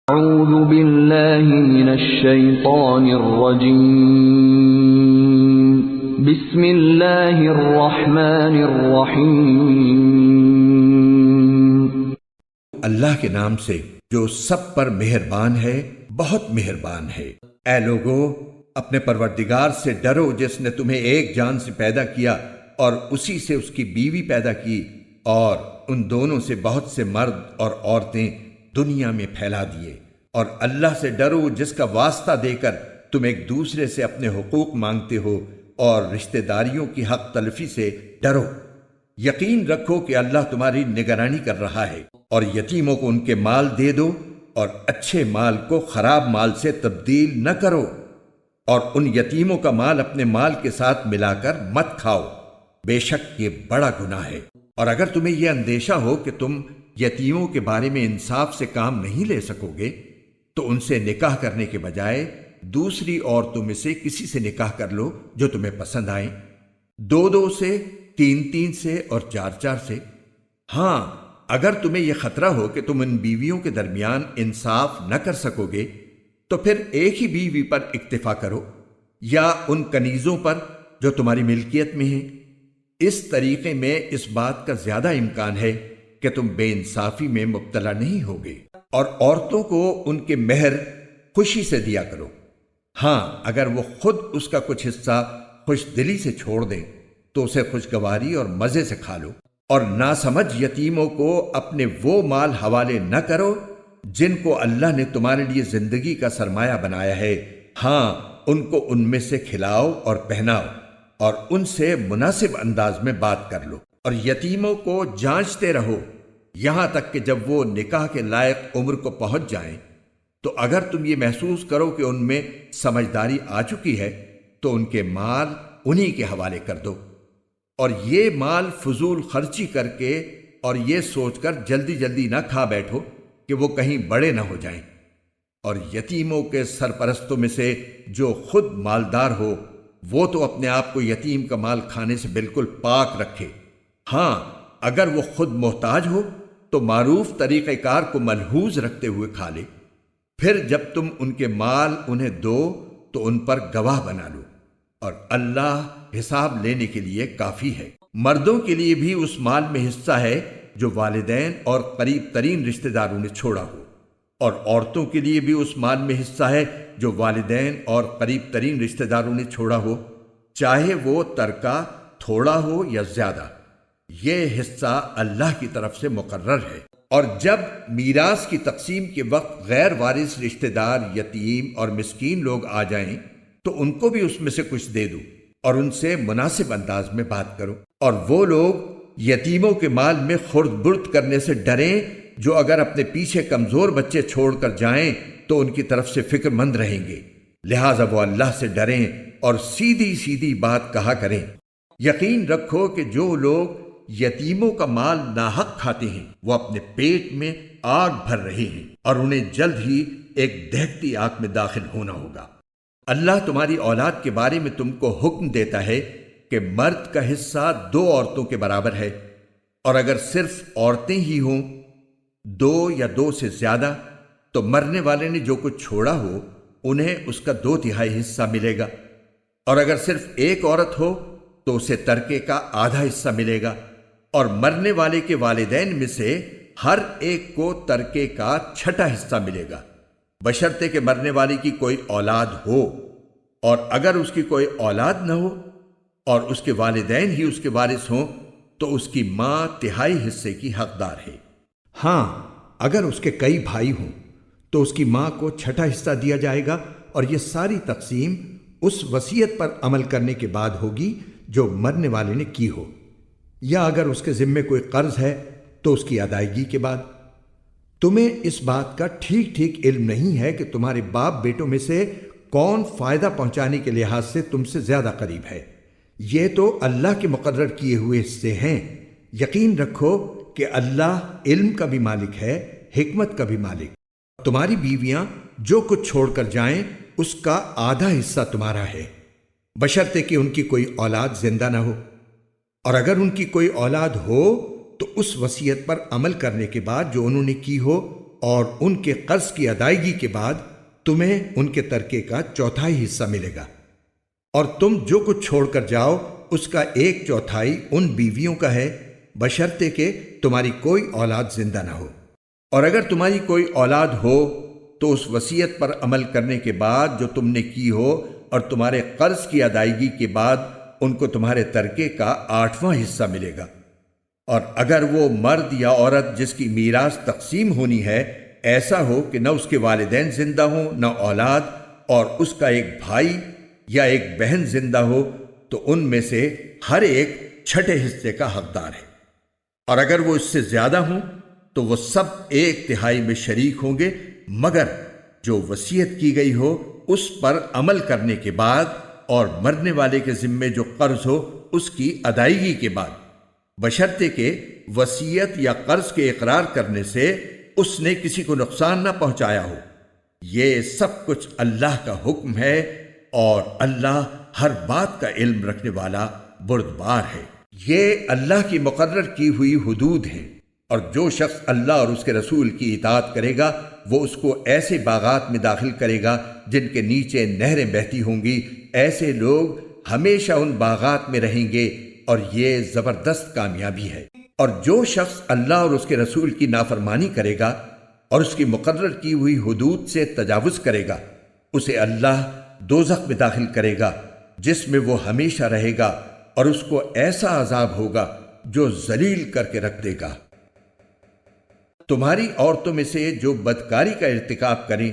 أعوذ بالله من الشيطان الرجيم بسم الله الرحمن الرحيم اللہ کے نام سے جو سب پر مہربان ہے، بہت مہربان ہے۔ اے لوگو، اپنے پروردگار سے ڈرو جس نے تمہیں ایک جان سے پیدا کیا اور اسی سے اس کی بیوی پیدا کی اور ان دونوں سے بہت سے مرد اور عورتیں دنیا میں پھیلا دیے، اور اللہ سے ڈرو جس کا واسطہ دے کر تم ایک دوسرے سے اپنے حقوق مانگتے ہو، اور رشتہ داریوں کی حق تلفی سے ڈرو۔ یقین رکھو کہ اللہ تمہاری نگرانی کر رہا ہے، اور یتیموں کو ان کے مال دے دو، اور اچھے مال کو خراب مال سے تبدیل نہ کرو، اور ان یتیموں کا مال اپنے مال کے ساتھ ملا کر مت کھاؤ، بے شک یہ بڑا گناہ ہے۔ اور اگر تمہیں یہ اندیشہ ہو کہ تم یتیموں کے بارے میں انصاف سے کام نہیں لے سکو گے، تو ان سے نکاح کرنے کے بجائے دوسری عورتوں میں سے کسی سے نکاح کر لو جو تمہیں پسند آئیں، 2 سے، 3 سے اور 4 سے۔ ہاں، اگر تمہیں یہ خطرہ ہو کہ تم ان بیویوں کے درمیان انصاف نہ کر سکو گے تو پھر ایک ہی بیوی پر اکتفا کرو، یا ان کنیزوں پر جو تمہاری ملکیت میں ہیں۔ اس طریقے میں اس بات کا زیادہ امکان ہے کہ تم بے انصافی میں مبتلا نہیں ہوگے۔ اور عورتوں کو ان کے مہر خوشی سے دیا کرو، ہاں اگر وہ خود اس کا کچھ حصہ خوش دلی سے چھوڑ دیں تو اسے خوشگواری اور مزے سے کھا لو۔ اور ناسمجھ یتیموں کو اپنے وہ مال حوالے نہ کرو جن کو اللہ نے تمہارے لیے زندگی کا سرمایہ بنایا ہے، ہاں ان کو ان میں سے کھلاؤ اور پہناؤ، اور ان سے مناسب انداز میں بات کر لو۔ اور یتیموں کو جانچتے رہو یہاں تک کہ جب وہ نکاح کے لائق عمر کو پہنچ جائیں، تو اگر تم یہ محسوس کرو کہ ان میں سمجھداری آ چکی ہے تو ان کے مال انہی کے حوالے کر دو، اور یہ مال فضول خرچی کر کے اور یہ سوچ کر جلدی جلدی نہ کھا بیٹھو کہ وہ کہیں بڑے نہ ہو جائیں۔ اور یتیموں کے سرپرستوں میں سے جو خود مالدار ہو وہ تو اپنے آپ کو یتیم کا مال کھانے سے بالکل پاک رکھے، ہاں اگر وہ خود محتاج ہو تو معروف طریقہ کار کو ملحوظ رکھتے ہوئے کھا لے۔ پھر جب تم ان کے مال انہیں دو تو ان پر گواہ بنا لو، اور اللہ حساب لینے کے لیے کافی ہے۔ مردوں کے لیے بھی اس مال میں حصہ ہے جو والدین اور قریب ترین رشتہ داروں نے چھوڑا ہو، اور عورتوں کے لیے بھی اس مال میں حصہ ہے جو والدین اور قریب ترین رشتہ داروں نے چھوڑا ہو، چاہے وہ ترکہ تھوڑا ہو یا زیادہ، یہ حصہ اللہ کی طرف سے مقرر ہے۔ اور جب میراث کی تقسیم کے وقت غیر وارث رشتہ دار، یتیم اور مسکین لوگ آ جائیں تو ان کو بھی اس میں سے کچھ دے دو، اور ان سے مناسب انداز میں بات کرو۔ اور وہ لوگ یتیموں کے مال میں خرد برد کرنے سے ڈریں جو اگر اپنے پیچھے کمزور بچے چھوڑ کر جائیں تو ان کی طرف سے فکر مند رہیں گے، لہٰذا وہ اللہ سے ڈریں اور سیدھی سیدھی بات کہا کریں۔ یقین رکھو کہ جو لوگ یتیموں کا مال ناحق کھاتے ہیں وہ اپنے پیٹ میں آگ بھر رہے ہیں، اور انہیں جلد ہی ایک دہکتی آگ میں داخل ہونا ہوگا۔ اللہ تمہاری اولاد کے بارے میں تم کو حکم دیتا ہے کہ مرد کا حصہ 2 عورتوں کے برابر ہے، اور اگر صرف عورتیں ہی ہوں 2 یا 2 سے زیادہ تو مرنے والے نے جو کچھ چھوڑا ہو انہیں اس کا 2/3 حصہ ملے گا، اور اگر صرف ایک عورت ہو تو اسے ترکے کا آدھا حصہ ملے گا، اور مرنے والے کے والدین میں سے ہر ایک کو ترکے کا 6واں حصہ ملے گا، بشرطے کہ مرنے والے کی کوئی اولاد ہو، اور اگر اس کی کوئی اولاد نہ ہو اور اس کے والدین ہی اس کے وارث ہوں تو اس کی ماں 1/3 حصے کی حقدار ہے۔ ہاں اگر اس کے کئی بھائی ہوں تو اس کی ماں کو 6واں حصہ دیا جائے گا، اور یہ ساری تقسیم اس وصیت پر عمل کرنے کے بعد ہوگی جو مرنے والے نے کی ہو، یا اگر اس کے ذمے کوئی قرض ہے تو اس کی ادائیگی کے بعد۔ تمہیں اس بات کا ٹھیک ٹھیک علم نہیں ہے کہ تمہارے باپ بیٹوں میں سے کون فائدہ پہنچانے کے لحاظ سے تم سے زیادہ قریب ہے، یہ تو اللہ کے مقرر کیے ہوئے حصے ہیں۔ یقین رکھو کہ اللہ علم کا بھی مالک ہے، حکمت کا بھی مالک۔ تمہاری بیویاں جو کچھ چھوڑ کر جائیں اس کا آدھا حصہ تمہارا ہے، بشرطے کہ ان کی کوئی اولاد زندہ نہ ہو، اور اگر ان کی کوئی اولاد ہو تو اس وصیت پر عمل کرنے کے بعد جو انہوں نے کی ہو، اور ان کے قرض کی ادائیگی کے بعد تمہیں ان کے ترکے کا چوتھائی حصہ ملے گا، اور تم جو کچھ چھوڑ کر جاؤ اس کا 1/4 ان بیویوں کا ہے، بشرطے کہ تمہاری کوئی اولاد زندہ نہ ہو۔ اور اگر تمہاری کوئی اولاد ہو تو اس وصیت پر عمل کرنے کے بعد جو تم نے کی ہو اور تمہارے قرض کی ادائیگی کے بعد ان کو تمہارے ترکے کا 8واں حصہ ملے گا۔ اور اگر وہ مرد یا عورت جس کی میراث تقسیم ہونی ہے ایسا ہو کہ نہ اس کے والدین زندہ ہوں نہ اولاد، اور اس کا ایک بھائی یا ایک بہن زندہ ہو، تو ان میں سے ہر ایک 6 حصے کا حقدار ہے۔ اور اگر وہ اس سے زیادہ ہوں تو وہ سب 1/3 میں شریک ہوں گے، مگر جو وصیت کی گئی ہو اس پر عمل کرنے کے بعد اور مرنے والے کے ذمے جو قرض ہو اس کی ادائیگی کے بعد، بشرطے کہ وصیت یا قرض کے اقرار کرنے سے اس نے کسی کو نقصان نہ پہنچایا ہو۔ یہ سب کچھ اللہ کا حکم ہے، اور اللہ ہر بات کا علم رکھنے والا بردبار ہے۔ یہ اللہ کی مقرر کی ہوئی حدود ہیں، اور جو شخص اللہ اور اس کے رسول کی اطاعت کرے گا وہ اس کو ایسے باغات میں داخل کرے گا جن کے نیچے نہریں بہتی ہوں گی، ایسے لوگ ہمیشہ ان باغات میں رہیں گے، اور یہ زبردست کامیابی ہے۔ اور جو شخص اللہ اور اس کے رسول کی نافرمانی کرے گا اور اس کی مقرر کی ہوئی حدود سے تجاوز کرے گا، اسے اللہ دوزخ میں داخل کرے گا جس میں وہ ہمیشہ رہے گا، اور اس کو ایسا عذاب ہوگا جو ذلیل کر کے رکھ دے گا۔ تمہاری عورتوں میں سے جو بدکاری کا ارتکاب کریں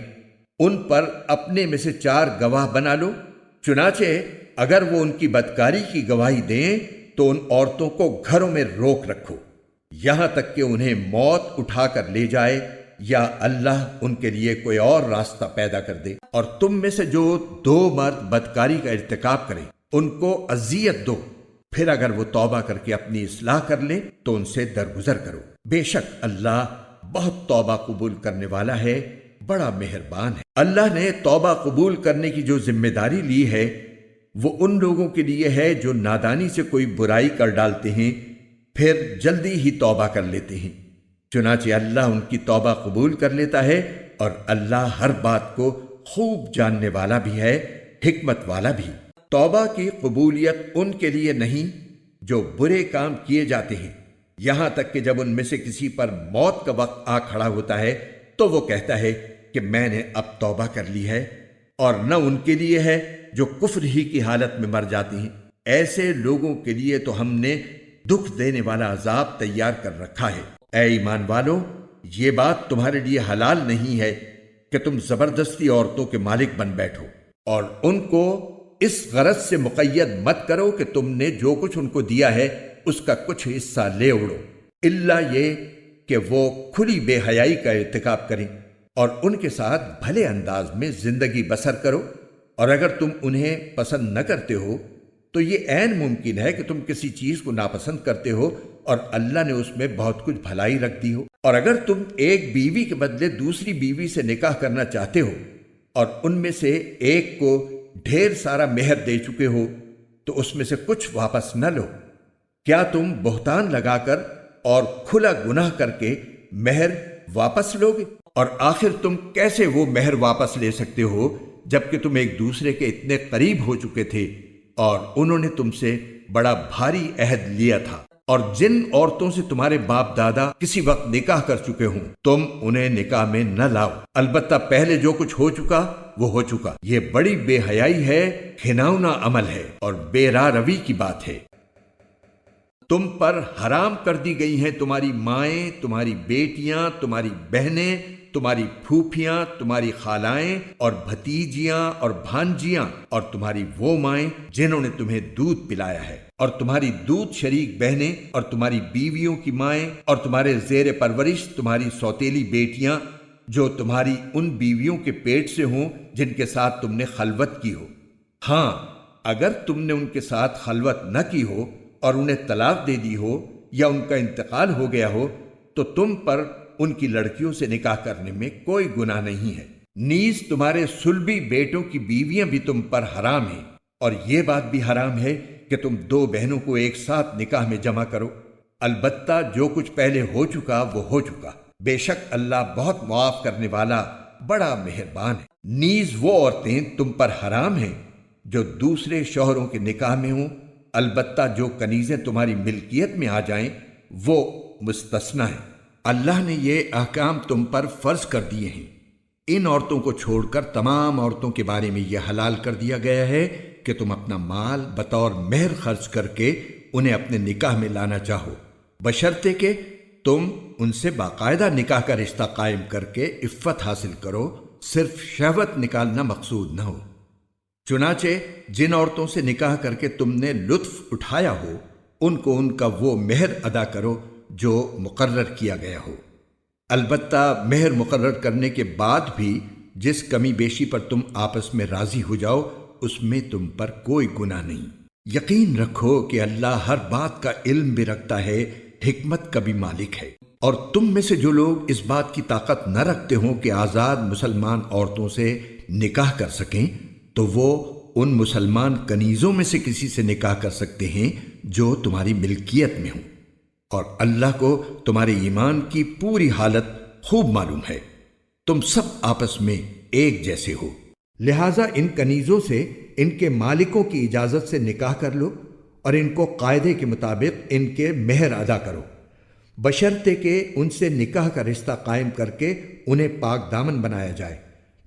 ان پر اپنے میں سے 4 گواہ بنا لو، چنانچہ اگر وہ ان کی بدکاری کی گواہی دیں تو ان عورتوں کو گھروں میں روک رکھو یہاں تک کہ انہیں موت اٹھا کر لے جائے، یا اللہ ان کے لیے کوئی اور راستہ پیدا کر دے۔ اور تم میں سے جو 2 مرد بدکاری کا ارتکاب کریں ان کو اذیت دو، پھر اگر وہ توبہ کر کے اپنی اصلاح کر لیں تو ان سے درگزر کرو، بے شک اللہ بہت توبہ قبول کرنے والا ہے، بڑا مہربان ہے۔ اللہ نے توبہ قبول کرنے کی جو ذمہ داری لی ہے وہ ان لوگوں کے لیے ہے جو نادانی سے کوئی برائی کر ڈالتے ہیں پھر جلدی ہی توبہ کر لیتے ہیں، چنانچہ اللہ ان کی توبہ قبول کر لیتا ہے، اور اللہ ہر بات کو خوب جاننے والا بھی ہے، حکمت والا بھی۔ توبہ کی قبولیت ان کے لیے نہیں جو برے کام کیے جاتے ہیں، یہاں تک کہ جب ان میں سے کسی پر موت کا وقت آ کھڑا ہوتا ہے تو وہ کہتا ہے کہ میں نے اب توبہ کر لی ہے، اور نہ ان کے لیے ہے جو کفر ہی کی حالت میں مر جاتی ہیں۔ ایسے لوگوں کے لیے تو ہم نے دکھ دینے والا عذاب تیار کر رکھا ہے۔ اے ایمان والو، یہ بات تمہارے لیے حلال نہیں ہے کہ تم زبردستی عورتوں کے مالک بن بیٹھو، اور ان کو اس غرض سے مقید مت کرو کہ تم نے جو کچھ ان کو دیا ہے اس کا کچھ حصہ لے اڑو، الا یہ کہ وہ کھلی بے حیائی کا ارتکاب کریں، اور ان کے ساتھ بھلے انداز میں زندگی بسر کرو۔ اور اگر تم انہیں پسند نہ کرتے ہو تو یہ عین ممکن ہے کہ تم کسی چیز کو ناپسند کرتے ہو اور اللہ نے اس میں بہت کچھ بھلائی رکھ دی ہو۔ اور اگر تم ایک بیوی کے بدلے دوسری بیوی سے نکاح کرنا چاہتے ہو اور ان میں سے ایک کو ڈھیر سارا مہر دے چکے ہو تو اس میں سے کچھ واپس نہ لو۔ کیا تم بہتان لگا کر اور کھلا گناہ کر کے مہر واپس لوگے؟ اور آخر تم کیسے وہ مہر واپس لے سکتے ہو جبکہ تم ایک دوسرے کے اتنے قریب ہو چکے تھے اور انہوں نے تم سے بڑا بھاری عہد لیا تھا؟ اور جن عورتوں سے تمہارے باپ دادا کسی وقت نکاح کر چکے ہوں تم انہیں نکاح میں نہ لاؤ، البتہ پہلے جو کچھ ہو چکا وہ ہو چکا۔ یہ بڑی بے حیائی ہے، گھناؤنا عمل ہے اور بے راہ روی کی بات ہے۔ تم پر حرام کر دی گئی ہیں تمہاری مائیں، تمہاری بیٹیاں، تمہاری بہنیں، تمہاری پھوپھیاں، تمہاری خالائیں اور بھتیجیاں اور بھانجیاں، اور تمہاری وہ مائیں جنہوں نے تمہیں دودھ پلایا ہے، اور تمہاری دودھ شریک بہنیں، اور تمہاری بیویوں کی مائیں، اور تمہارے زیر پرورش تمہاری سوتیلی بیٹیاں جو تمہاری ان بیویوں کے پیٹ سے ہوں جن کے ساتھ تم نے خلوت کی ہو۔ ہاں، اگر تم نے ان کے ساتھ خلوت نہ کی ہو اور انہیں طلاق دے دی ہو یا ان کا انتقال ہو گیا ہو تو تم پر ان کی لڑکیوں سے نکاح کرنے میں کوئی گناہ نہیں ہے۔ نیز تمہارے صلبی بیٹوں کی بیویاں بھی تم پر حرام ہیں، اور یہ بات بھی حرام ہے کہ تم 2 بہنوں کو ایک ساتھ نکاح میں جمع کرو، البتہ جو کچھ پہلے ہو چکا وہ ہو چکا۔ بے شک اللہ بہت معاف کرنے والا بڑا مہربان ہے۔ نیز وہ عورتیں تم پر حرام ہیں جو دوسرے شوہروں کے نکاح میں ہوں، البتہ جو کنیزیں تمہاری ملکیت میں آ جائیں وہ مستثنی ہیں۔ اللہ نے یہ احکام تم پر فرض کر دیے ہیں۔ ان عورتوں کو چھوڑ کر تمام عورتوں کے بارے میں یہ حلال کر دیا گیا ہے کہ تم اپنا مال بطور مہر خرچ کر کے انہیں اپنے نکاح میں لانا چاہو، بشرطے کہ تم ان سے باقاعدہ نکاح کا رشتہ قائم کر کے عفت حاصل کرو، صرف شہوت نکالنا مقصود نہ ہو۔ چنانچہ جن عورتوں سے نکاح کر کے تم نے لطف اٹھایا ہو ان کو ان کا وہ مہر ادا کرو جو مقرر کیا گیا ہو۔ البتہ مہر مقرر کرنے کے بعد بھی جس کمی بیشی پر تم آپس میں راضی ہو جاؤ اس میں تم پر کوئی گناہ نہیں۔ یقین رکھو کہ اللہ ہر بات کا علم بھی رکھتا ہے، حکمت کا بھی مالک ہے۔ اور تم میں سے جو لوگ اس بات کی طاقت نہ رکھتے ہوں کہ آزاد مسلمان عورتوں سے نکاح کر سکیں تو وہ ان مسلمان کنیزوں میں سے کسی سے نکاح کر سکتے ہیں جو تمہاری ملکیت میں ہوں، اور اللہ کو تمہارے ایمان کی پوری حالت خوب معلوم ہے۔ تم سب آپس میں ایک جیسے ہو، لہٰذا ان کنیزوں سے ان کے مالکوں کی اجازت سے نکاح کر لو اور ان کو قاعدے کے مطابق ان کے مہر ادا کرو، بشرطے کہ ان سے نکاح کا رشتہ قائم کر کے انہیں پاک دامن بنایا جائے،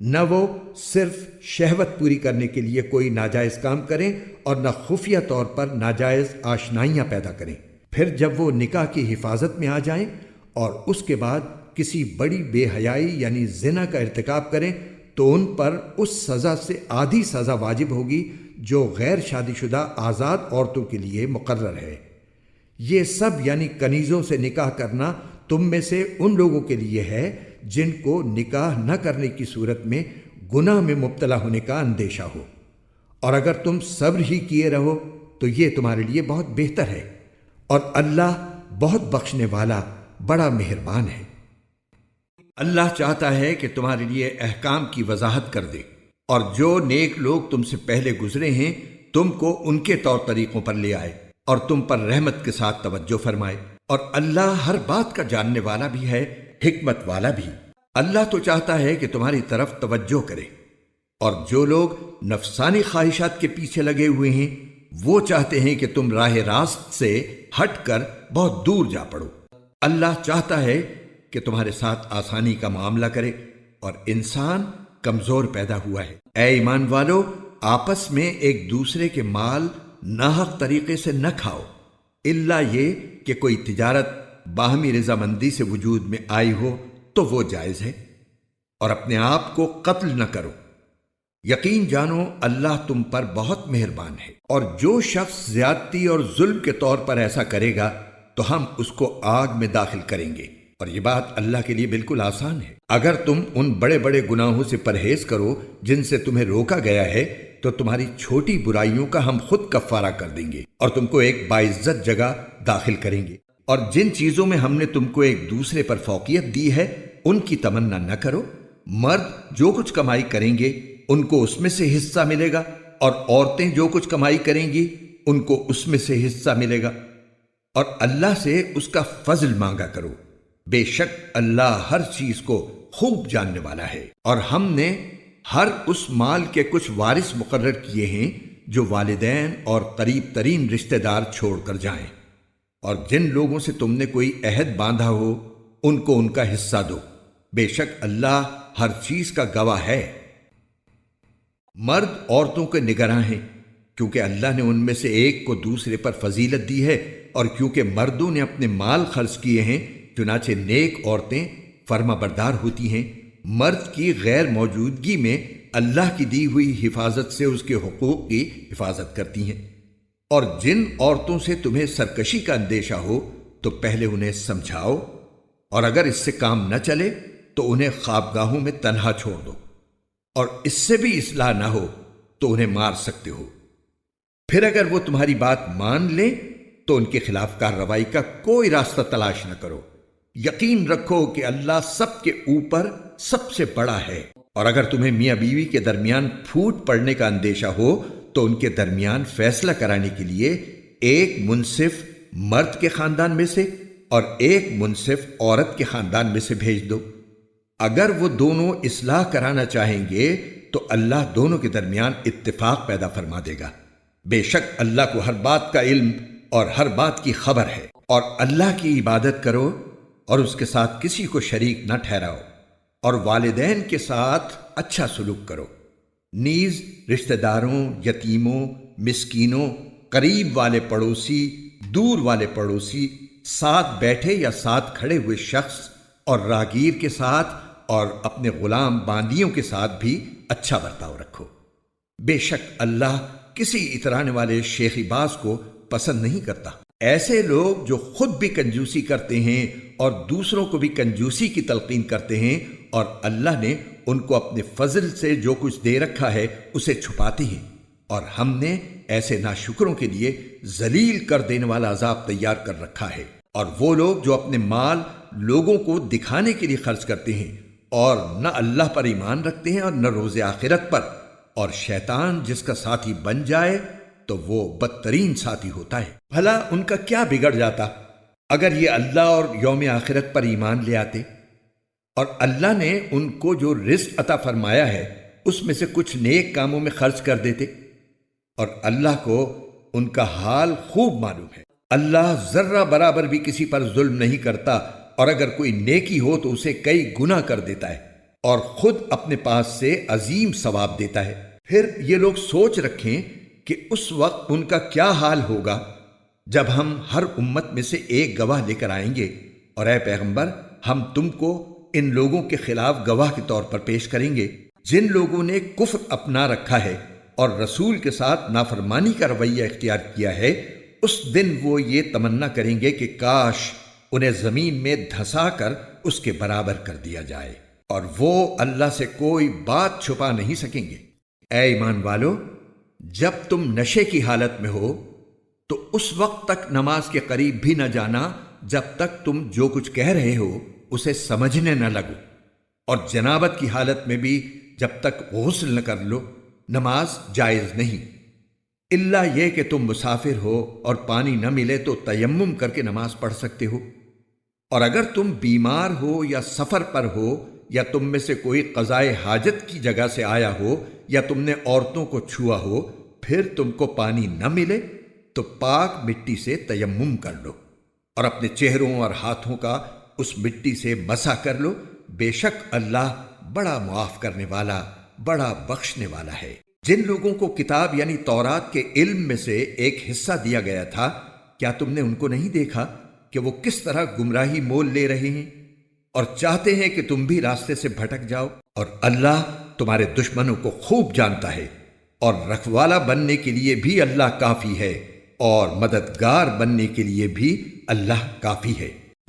نہ وہ صرف شہوت پوری کرنے کے لیے کوئی ناجائز کام کریں اور نہ خفیہ طور پر ناجائز آشنائیاں پیدا کریں۔ پھر جب وہ نکاح کی حفاظت میں آ جائیں اور اس کے بعد کسی بڑی بے حیائی یعنی زنا کا ارتکاب کریں تو ان پر اس سزا سے آدھی سزا واجب ہوگی جو غیر شادی شدہ آزاد عورتوں کے لیے مقرر ہے۔ یہ سب یعنی کنیزوں سے نکاح کرنا تم میں سے ان لوگوں کے لیے ہے جن کو نکاح نہ کرنے کی صورت میں گناہ میں مبتلا ہونے کا اندیشہ ہو، اور اگر تم صبر ہی کیے رہو تو یہ تمہارے لیے بہت بہتر ہے، اور اللہ بہت بخشنے والا بڑا مہربان ہے۔ اللہ چاہتا ہے کہ تمہارے لیے احکام کی وضاحت کر دے، اور جو نیک لوگ تم سے پہلے گزرے ہیں تم کو ان کے طور طریقوں پر لے آئے اور تم پر رحمت کے ساتھ توجہ فرمائے، اور اللہ ہر بات کا جاننے والا بھی ہے، حکمت والا بھی۔ اللہ تو چاہتا ہے کہ تمہاری طرف توجہ کرے، اور جو لوگ نفسانی خواہشات کے پیچھے لگے ہوئے ہیں وہ چاہتے ہیں کہ تم راہ راست سے ہٹ کر بہت دور جا پڑو۔ اللہ چاہتا ہے کہ تمہارے ساتھ آسانی کا معاملہ کرے، اور انسان کمزور پیدا ہوا ہے۔ اے ایمان والو، آپس میں ایک دوسرے کے مال ناحق طریقے سے نہ کھاؤ، الا یہ کہ کوئی تجارت باہمی رضامندی سے وجود میں آئی ہو تو وہ جائز ہے، اور اپنے آپ کو قتل نہ کرو۔ یقین جانو اللہ تم پر بہت مہربان ہے۔ اور جو شخص زیادتی اور ظلم کے طور پر ایسا کرے گا تو ہم اس کو آگ میں داخل کریں گے، اور یہ بات اللہ کے لیے بالکل آسان ہے۔ اگر تم ان بڑے بڑے گناہوں سے پرہیز کرو جن سے تمہیں روکا گیا ہے تو تمہاری چھوٹی برائیوں کا ہم خود کفارہ کر دیں گے اور تم کو ایک باعزت جگہ داخل کریں گے۔ اور جن چیزوں میں ہم نے تم کو ایک دوسرے پر فوقیت دی ہے ان کی تمنا نہ کرو۔ مرد جو کچھ کمائی کریں گے ان کو اس میں سے حصہ ملے گا، اور عورتیں جو کچھ کمائی کریں گی ان کو اس میں سے حصہ ملے گا، اور اللہ سے اس کا فضل مانگا کرو، بے شک اللہ ہر چیز کو خوب جاننے والا ہے۔ اور ہم نے ہر اس مال کے کچھ وارث مقرر کیے ہیں جو والدین اور قریب ترین رشتہ دار چھوڑ کر جائیں، اور جن لوگوں سے تم نے کوئی عہد باندھا ہو ان کو ان کا حصہ دو، بے شک اللہ ہر چیز کا گواہ ہے۔ مرد عورتوں کے نگراں ہیں کیونکہ اللہ نے ان میں سے ایک کو دوسرے پر فضیلت دی ہے، اور کیونکہ مردوں نے اپنے مال خرچ کیے ہیں چنانچہ نیک عورتیں فرما بردار ہوتی ہیں۔ مرد کی غیر موجودگی میں اللہ کی دی ہوئی حفاظت سے اس کے حقوق کی حفاظت کرتی ہیں، اور جن عورتوں سے تمہیں سرکشی کا اندیشہ ہو تو پہلے انہیں سمجھاؤ، اور اگر اس سے کام نہ چلے تو انہیں خوابگاہوں میں تنہا چھوڑ دو، اور اس سے بھی اصلاح نہ ہو تو انہیں مار سکتے ہو۔ پھر اگر وہ تمہاری بات مان لیں تو ان کے خلاف کارروائی کا کوئی راستہ تلاش نہ کرو۔ یقین رکھو کہ اللہ سب کے اوپر سب سے بڑا ہے، اور اگر تمہیں میاں بیوی کے درمیان پھوٹ پڑنے کا اندیشہ ہو تو ان کے درمیان فیصلہ کرانے کے لیے ایک منصف مرد کے خاندان میں سے اور ایک منصف عورت کے خاندان میں سے بھیج دو۔ اگر وہ دونوں اصلاح کرانا چاہیں گے تو اللہ دونوں کے درمیان اتفاق پیدا فرما دے گا۔ بے شک اللہ کو ہر بات کا علم اور ہر بات کی خبر ہے۔ اور اللہ کی عبادت کرو اور اس کے ساتھ کسی کو شریک نہ ٹھہراؤ، اور والدین کے ساتھ اچھا سلوک کرو، نیز رشتہ داروں، یتیموں، مسکینوں، قریب والے پڑوسی، دور والے پڑوسی، ساتھ بیٹھے یا ساتھ کھڑے ہوئے شخص اور راہگیر کے ساتھ اور اپنے غلام باندیوں کے ساتھ بھی اچھا برتاؤ رکھو۔ بے شک اللہ کسی اترانے والے شیخی باز کو پسند نہیں کرتا۔ ایسے لوگ جو خود بھی کنجوسی کرتے ہیں اور دوسروں کو بھی کنجوسی کی تلقین کرتے ہیں، اور اللہ نے ان کو اپنے فضل سے جو کچھ دے رکھا ہے اسے چھپاتے ہیں، اور ہم نے ایسے ناشکروں کے لیے ذلیل کر دینے والا عذاب تیار کر رکھا ہے۔ اور وہ لوگ جو اپنے مال لوگوں کو دکھانے کے لیے خرچ کرتے ہیں اور نہ اللہ پر ایمان رکھتے ہیں اور نہ روز آخرت پر، اور شیطان جس کا ساتھی بن جائے تو وہ بدترین ساتھی ہوتا ہے۔ بھلا ان کا کیا بگڑ جاتا اگر یہ اللہ اور یوم آخرت پر ایمان لے آتے، اور اللہ نے ان کو جو رزق عطا فرمایا ہے اس میں سے کچھ نیک کاموں میں خرچ کر دیتے، اور اللہ کو ان کا حال خوب معلوم ہے۔ اللہ ذرہ برابر بھی کسی پر ظلم نہیں کرتا، اور اگر کوئی نیکی ہو تو اسے کئی گنا کر دیتا ہے، اور خود اپنے پاس سے عظیم ثواب دیتا ہے۔ پھر یہ لوگ سوچ رکھیں کہ اس وقت ان کا کیا حال ہوگا جب ہم ہر امت میں سے ایک گواہ لے کر آئیں گے، اور اے پیغمبر ہم تم کو ان لوگوں کے خلاف گواہ کے طور پر پیش کریں گے جن لوگوں نے کفر اپنا رکھا ہے اور رسول کے ساتھ نافرمانی کا رویہ اختیار کیا ہے۔ اس دن وہ یہ تمنا کریں گے کہ کاش انہیں زمین میں دھسا کر اس کے برابر کر دیا جائے، اور وہ اللہ سے کوئی بات چھپا نہیں سکیں گے۔ اے ایمان والو، جب تم نشے کی حالت میں ہو تو اس وقت تک نماز کے قریب بھی نہ جانا جب تک تم جو کچھ کہہ رہے ہو اسے سمجھنے نہ لگو، اور جنابت کی حالت میں بھی جب تک غسل نہ کر لو نماز جائز نہیں، الا یہ کہ تم مسافر ہو اور پانی نہ ملے تو تیمم کر کے نماز پڑھ سکتے ہو، اور اگر تم بیمار ہو یا سفر پر ہو یا تم میں سے کوئی قضائے حاجت کی جگہ سے آیا ہو یا تم نے عورتوں کو چھوا ہو، پھر تم کو پانی نہ ملے تو پاک مٹی سے تیمم کر لو، اور اپنے چہروں اور ہاتھوں کا اس مٹی سے مسح کر لو۔ بے شک اللہ بڑا معاف کرنے والا، بڑا بخشنے والا ہے۔ جن لوگوں کو کتاب یعنی تورات کے علم میں سے ایک حصہ دیا گیا تھا، کیا تم نے ان کو نہیں دیکھا کہ وہ کس طرح گمراہی مول لے رہے ہیں اور چاہتے ہیں کہ تم بھی راستے سے بھٹک جاؤ؟ اور اللہ تمہارے دشمنوں کو خوب جانتا ہے، اور رکھوالا بننے کے لیے بھی اللہ کافی ہے، اور مددگار بننے کے لیے بھی اللہ کافی ہے۔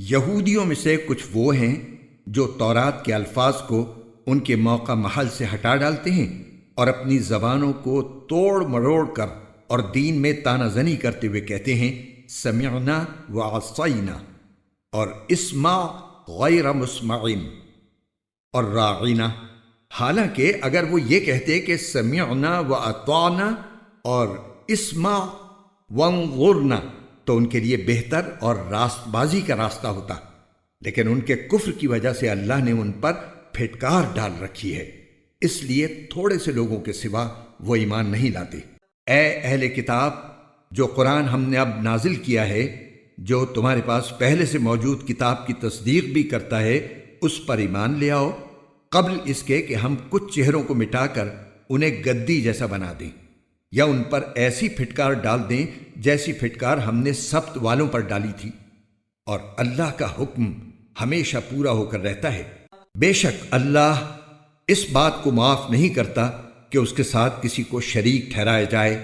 یہودیوں میں سے کچھ وہ ہیں جو تورات کے الفاظ کو ان کے موقع محل سے ہٹا ڈالتے ہیں اور اپنی زبانوں کو توڑ مروڑ کر اور دین میں تانا زنی کرتے ہوئے کہتے ہیں سمعنا وعصینا، اور اسمع غیر مسمعین، اور راعینا۔ حالانکہ اگر وہ یہ کہتے کہ سمعنا واطعنا اور اسمع وانظرنا تو ان کے لیے بہتر اور راست بازی کا راستہ ہوتا، لیکن ان کے کفر کی وجہ سے اللہ نے ان پر پھٹکار ڈال رکھی ہے، اس لیے تھوڑے سے لوگوں کے سوا وہ ایمان نہیں لاتے۔ اے اہل کتاب، جو قرآن ہم نے اب نازل کیا ہے، جو تمہارے پاس پہلے سے موجود کتاب کی تصدیق بھی کرتا ہے، اس پر ایمان لے آؤ قبل اس کے کہ ہم کچھ چہروں کو مٹا کر انہیں گدی جیسا بنا دیں، یا ان پر ایسی پھٹکار ڈال دیں جیسی پھٹکار ہم نے سبت والوں پر ڈالی تھی، اور اللہ کا حکم ہمیشہ پورا ہو کر رہتا ہے۔ بے شک اللہ اس بات کو معاف نہیں کرتا کہ اس کے ساتھ کسی کو شریک ٹھہرایا جائے،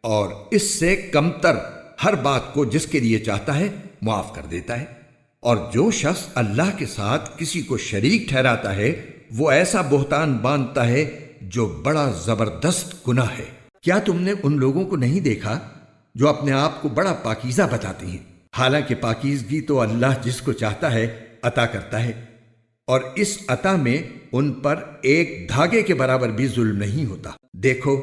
اور اس سے کمتر ہر بات کو جس کے لیے چاہتا ہے معاف کر دیتا ہے۔ اور جو شخص اللہ کے ساتھ کسی کو شریک ٹھہراتا ہے وہ ایسا بہتان باندھتا ہے جو بڑا زبردست گناہ ہے۔ کیا تم نے ان لوگوں کو نہیں دیکھا جو اپنے آپ کو بڑا پاکیزہ بتاتے ہیں، حالانکہ پاکیزگی تو اللہ جس کو چاہتا ہے عطا کرتا ہے، اور اس عطا میں ان پر ایک دھاگے کے برابر بھی ظلم نہیں ہوتا۔ دیکھو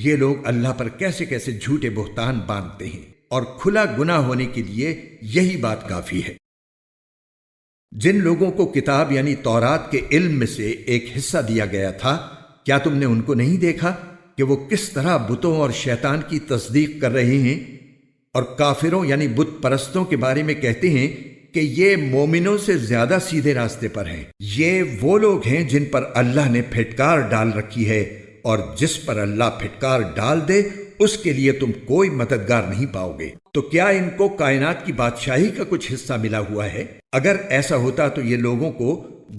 یہ لوگ اللہ پر کیسے کیسے جھوٹے بہتان باندھتے ہیں، اور کھلا گناہ ہونے کے لیے یہی بات کافی ہے۔ جن لوگوں کو کتاب یعنی تورات کے علم میں سے ایک حصہ دیا گیا تھا، کیا تم نے ان کو نہیں دیکھا کہ وہ کس طرح بتوں اور شیطان کی تصدیق کر رہے ہیں، اور کافروں یعنی بت پرستوں کے بارے میں کہتے ہیں کہ یہ مومنوں سے زیادہ سیدھے راستے پر ہیں۔ یہ وہ لوگ ہیں جن پر اللہ نے پھٹکار ڈال رکھی ہے، اور جس پر اللہ پھٹکار ڈال دے اس کے لیے تم کوئی مددگار نہیں پاؤ گے۔ تو کیا ان کو کائنات کی بادشاہی کا کچھ حصہ ملا ہوا ہے؟ اگر ایسا ہوتا تو یہ لوگوں کو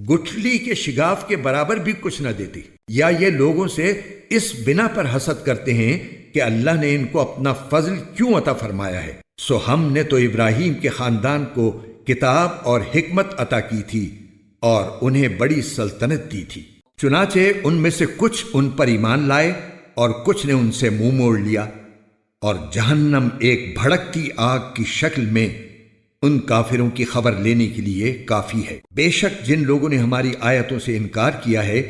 گٹھلی کے شگاف کے برابر بھی کچھ نہ دیتی۔ یا یہ لوگوں سے اس بنا پر حسد کرتے ہیں کہ اللہ نے ان کو اپنا فضل کیوں عطا فرمایا ہے؟ سو ہم نے تو ابراہیم کے خاندان کو کتاب اور حکمت عطا کی تھی اور انہیں بڑی سلطنت دی تھی، چنانچہ ان میں سے کچھ ان پر ایمان لائے اور کچھ نے ان سے منہ موڑ لیا، اور جہنم ایک بھڑکتی آگ کی شکل میں ان کافروں کی خبر لینے کے لیے کافی ہے۔ بے شک جن لوگوں نے ہماری آیتوں سے انکار کیا ہے،